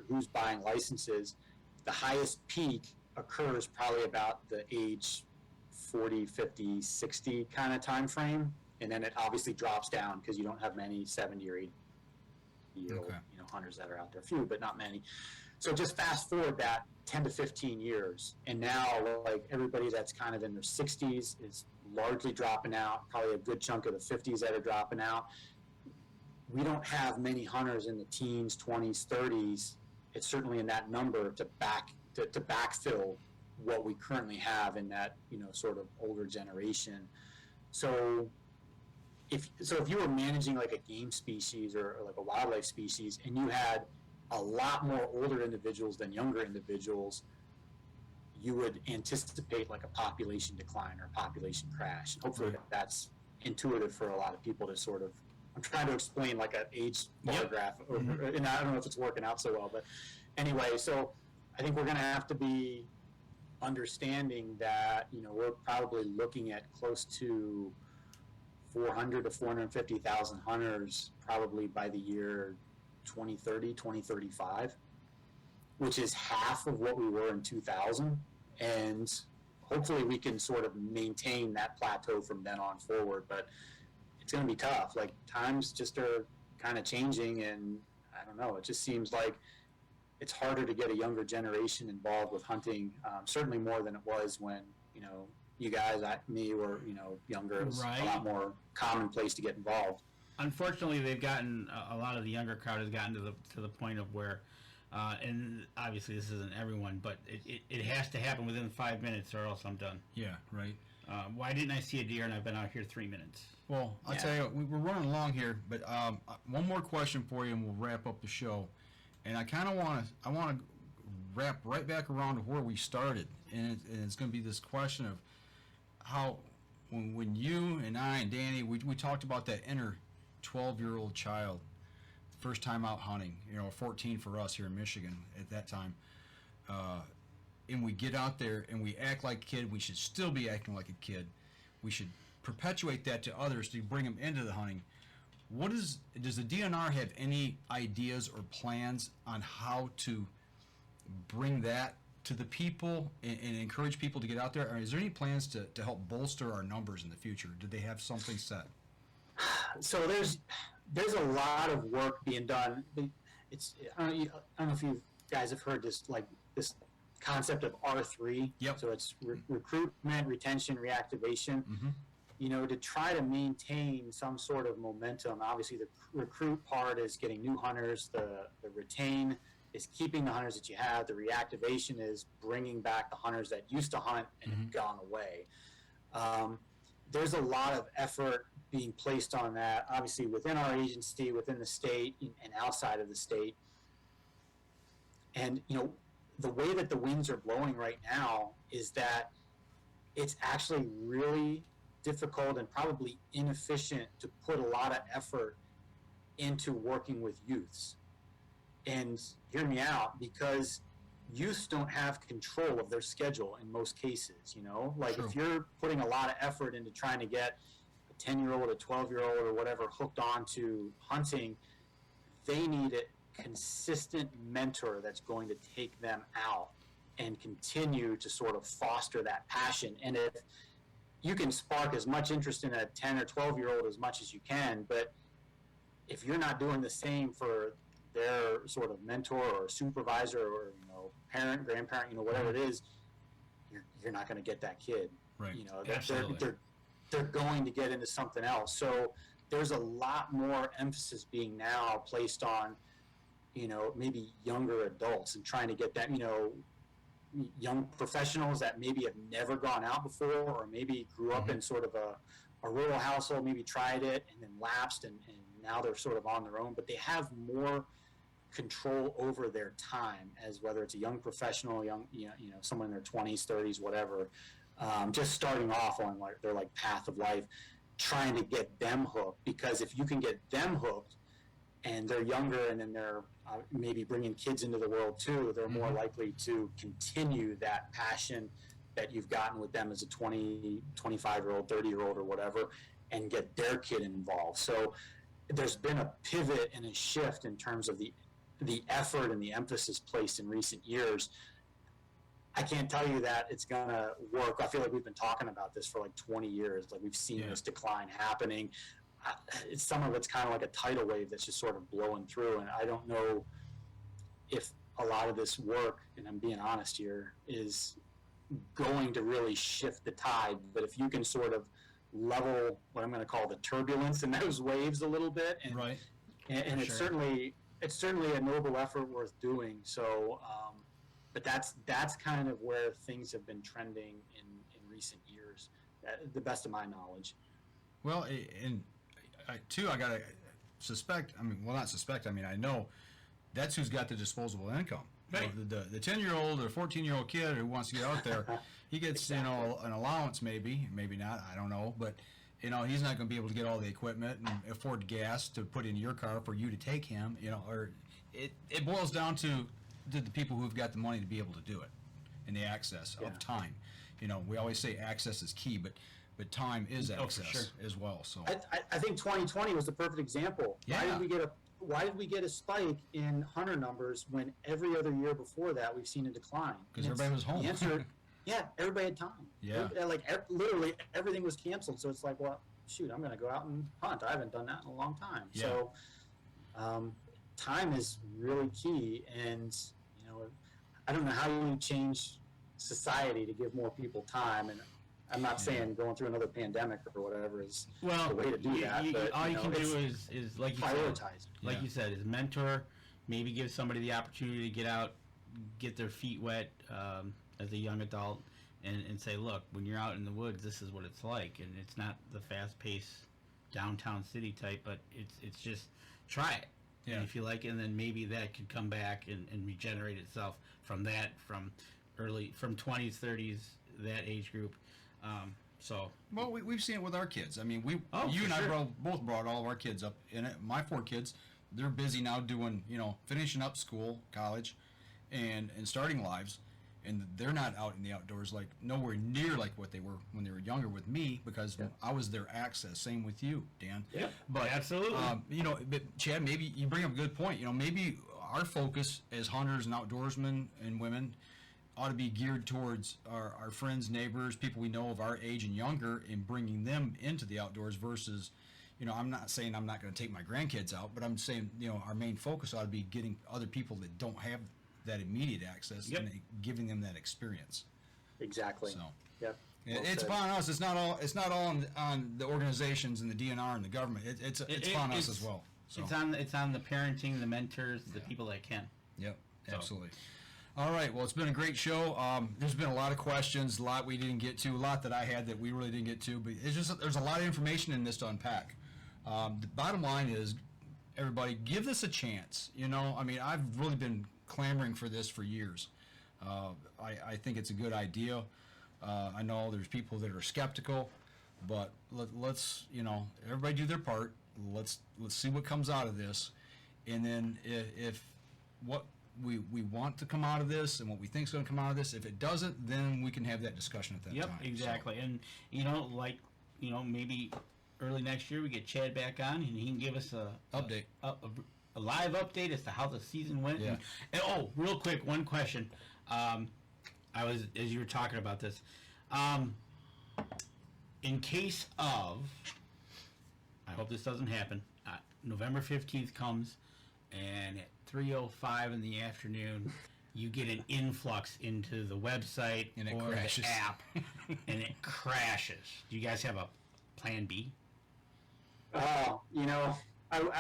S3: who's buying licenses, the highest peak occurs probably about the age 40, 50, 60 kind of time frame. And then it obviously drops down because you don't have many 70 or 80-year-old hunters that are out there. Few, but not many. So just fast forward that 10 to 15 years, and now like everybody that's kind of in their 60s is largely dropping out, probably a good chunk of the 50s that are dropping out. We don't have many hunters in the teens, 20s, 30s. It's certainly in that number to backfill what we currently have in that, sort of older generation. So if you were managing like a game species or like a wildlife species, and you had a lot more older individuals than younger individuals, you would anticipate like a population decline or a population crash. And hopefully that's intuitive for a lot of people to sort of, I'm trying to explain like an age bar graph, and I don't know if it's working out so well, but anyway, so I think we're going to have to be understanding that, we're probably looking at close to 400 to 450,000 hunters probably by the year 2030, 2035, which is half of what we were in 2000. And hopefully we can sort of maintain that plateau from then on forward. But it's going to be tough. Like, times just are kind of changing, and I don't know. It just seems like it's harder to get a younger generation involved with hunting, certainly more than it was when, you guys, me, were, younger. It was
S2: Right.
S3: a lot more commonplace to get involved.
S2: Unfortunately, they've gotten a lot of the younger crowd has gotten to the point of where, and obviously this isn't everyone, but it has to happen within 5 minutes or else I'm done.
S1: Yeah, right.
S2: Why didn't I see a deer and I've been out here 3 minutes?
S1: Well, I'll tell you, we're running along here, but one more question for you, and we'll wrap up the show. And I kind of want to wrap right back around to where we started, and it's going to be this question of how when you and I and Danny we talked about that inner 12-year-old child, first time out hunting, 14 for us here in Michigan at that time, and we get out there and we act like a kid. We should still be acting like a kid. We should perpetuate that to others to bring them into the hunting. Does the DNR have any ideas or plans on how to bring that to the people and encourage people to get out there? Or is there any plans to help bolster our numbers in the future? Do they have something set?
S3: So there's a lot of work being done. It's I don't know if you guys have heard this concept of R3.
S1: Yep.
S3: So it's recruitment, retention, reactivation.
S1: Mm-hmm.
S3: To try to maintain some sort of momentum. Obviously, the recruit part is getting new hunters. The retain is keeping the hunters that you have. The reactivation is bringing back the hunters that used to hunt and have gone away. There's a lot of effort being placed on that, obviously within our agency, within the state, and outside of the state. And, the way that the winds are blowing right now is that it's actually really difficult and probably inefficient to put a lot of effort into working with youths. And hear me out, because youths don't have control of their schedule in most cases, True. If you're putting a lot of effort into trying to get a 10-year-old, a 12-year-old, or whatever hooked onto hunting, they need a consistent mentor that's going to take them out and continue to sort of foster that passion. And if you can spark as much interest in a 10 or 12-year-old as much as you can, but if you're not doing the same for their sort of mentor or supervisor or parent, grandparent, whatever it is, you're not going to get that kid.
S1: Right.
S3: They're going to get into something else. So there's a lot more emphasis being now placed on maybe younger adults and trying to get that young professionals that maybe have never gone out before, or maybe grew up in sort of a rural household, maybe tried it and then lapsed, and now they're sort of on their own, but they have more control over their time, as whether it's a young professional, someone in their 20s, 30s, whatever, just starting off on their path of life, trying to get them hooked. Because if you can get them hooked and they're younger, and then they're maybe bringing kids into the world too, they're more likely to continue that passion that you've gotten with them as a 20, 25-year-old, 30-year-old, or whatever, and get their kid involved. So there's been a pivot and a shift in terms of the effort and the emphasis placed in recent years. I can't tell you that it's going to work. I feel like we've been talking about this for 20 years. We've seen this decline happening. Some of it's kind of like a tidal wave that's just sort of blowing through, and I don't know if a lot of this work, and I'm being honest here, is going to really shift the tide. But if you can sort of level what I'm going to call the turbulence in those waves a little bit, and
S1: Right.
S3: and it's certainly a noble effort worth doing. So, but that's kind of where things have been trending in recent years, the best of my knowledge.
S1: Well, and I gotta suspect. Not suspect. I know that's who's got the disposable income.
S2: Right.
S1: The 10-year-old or 14-year-old kid who wants to get out there, he gets an allowance, maybe not. I don't know, but he's not going to be able to get all the equipment and afford gas to put in your car for you to take him. Or it boils down to the people who've got the money to be able to do it, and the access of time. We always say access is key, but time is access as well. So
S3: I think 2020 was the perfect example.
S1: Yeah.
S3: why did we get a spike in hunter numbers when every other year before that we've seen a decline?
S1: Because everybody was home.
S3: The answer, yeah, everybody had time.
S1: Yeah.
S3: Literally everything was canceled. So it's like, well, shoot, I'm going to go out and hunt. I haven't done that in a long time.
S1: Yeah.
S3: So time is really key. And, I don't know how you change society to give more people time. And I'm not saying going through another pandemic or whatever is the way to do that. But,
S2: all you can do is like you
S3: prioritize.
S2: said, like you said, is mentor. Maybe give somebody the opportunity to get out, get their feet wet as a young adult, and say, look, when you're out in the woods, this is what it's like, and it's not the fast-paced downtown city type, but it's just try it.
S1: Yeah.
S2: And if you like it, and then maybe that could come back and regenerate itself from 20s, 30s, that age group.
S1: Well, we've seen it with our kids. I mean, you and
S2: sure.
S1: I both brought all of our kids up in it. My 4 kids, they're busy now doing, finishing up school, college, and starting lives, and they're not out in the outdoors like nowhere near like what they were when they were younger with me, because I was their access. Same with you, Dan.
S3: Yeah,
S1: but
S2: absolutely.
S1: But Chad, maybe you bring up a good point. Maybe our focus as hunters and outdoorsmen and women ought to be geared towards our friends, neighbors, people we know of our age and younger, and bringing them into the outdoors versus, I'm not saying I'm not going to take my grandkids out, but I'm saying, our main focus ought to be getting other people that don't have that immediate access and giving them that experience.
S3: Exactly.
S1: So,
S3: yep.
S1: It's upon us. It's not all on the organizations and the DNR and the government. It's upon us as well. So.
S2: It's on the parenting, the mentors, the people that can.
S1: Yep, absolutely. All right, well, it's been a great show. There's been a lot of questions, a lot we didn't get to, a lot that I had that we really didn't get to, but there's a lot of information in this to unpack. The bottom line is, everybody, give this a chance. I've really been clamoring for this for years. I think it's a good idea. I know there's people that are skeptical, but let's everybody do their part. Let's see what comes out of this, and then if what we want to come out of this and what we think is going to come out of this, if it doesn't, then we can have that discussion at that time.
S2: Yep, exactly. So. And maybe early next year we get Chad back on and he can give us a live update as to how the season went.
S1: Yeah.
S2: And real quick, one question. As you were talking about this, in case of, I hope this doesn't happen, November 15th comes, and at 3:05 in the afternoon, you get an influx into the website
S1: and it
S2: or
S1: crashes.
S2: the app, and it crashes. Do you guys have a plan B?
S3: I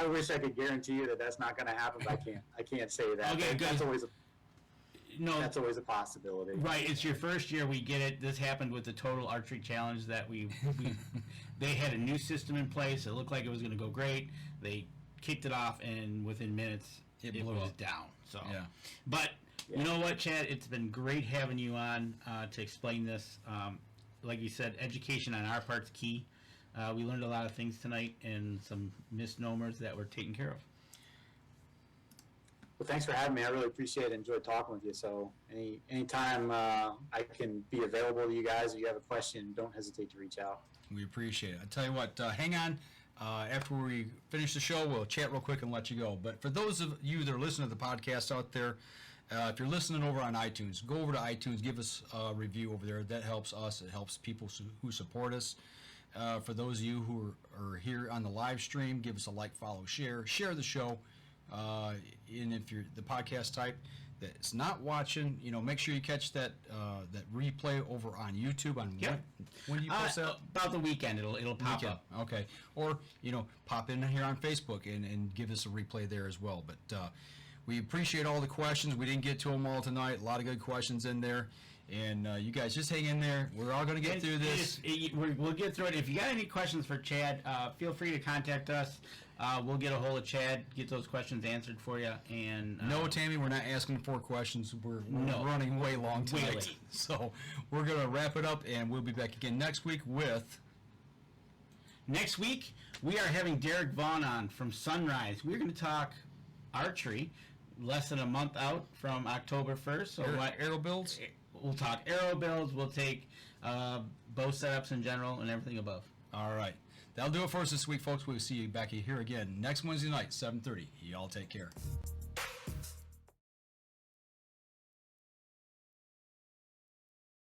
S3: wish I could guarantee you that that's not going to happen, but I can't say that.
S2: Okay, good.
S3: That's always a possibility.
S2: Right, it's your first year. We get it. This happened with the Total Archery Challenge that they had a new system in place. It looked like it was going to go great. They kicked it off, and within minutes, it was down. So, but you know what, Chad? It's been great having you on to explain this. Like you said, education on our part's key. We learned a lot of things tonight and some misnomers that were taken care of.
S3: Well, thanks for having me. I really appreciate it. Enjoyed talking with you. So anytime I can be available to you guys, if you have a question, don't hesitate to reach out.
S1: We appreciate it. I tell you what, hang on. After we finish the show, we'll chat real quick and let you go. But for those of you that are listening to the podcast out there, if you're listening over on iTunes, go over to iTunes, give us a review over there. That helps us. It helps people who support us. For those of you who are here on the live stream, give us a like, follow, share the show. And if you're the podcast type that's not watching, make sure you catch that replay over on YouTube. When do you post that?
S2: About the weekend, it'll pop up.
S1: Okay, or pop in here on Facebook and give us a replay there as well. But we appreciate all the questions. We didn't get to them all tonight. A lot of good questions in there. And you guys just hang in there. We're all going to get through this.
S2: We'll get through it. If you got any questions for Chad, feel free to contact us. We'll get a hold of Chad, get those questions answered for you. And
S1: no, Tammy, we're not asking for questions. We're running way long tonight.
S2: Way late.
S1: So we're going to wrap it up, and we'll be back again next week with...
S2: Next week, we are having Derek Vaughn on from Sunrise. We're going to talk archery, less than a month out from October 1st. So
S1: arrow builds?
S2: We'll talk arrow builds. We'll take bow setups in general and everything above.
S1: All right. That'll do it for us this week, folks. We'll see you back here again next Wednesday night, 7:30. Y'all take care.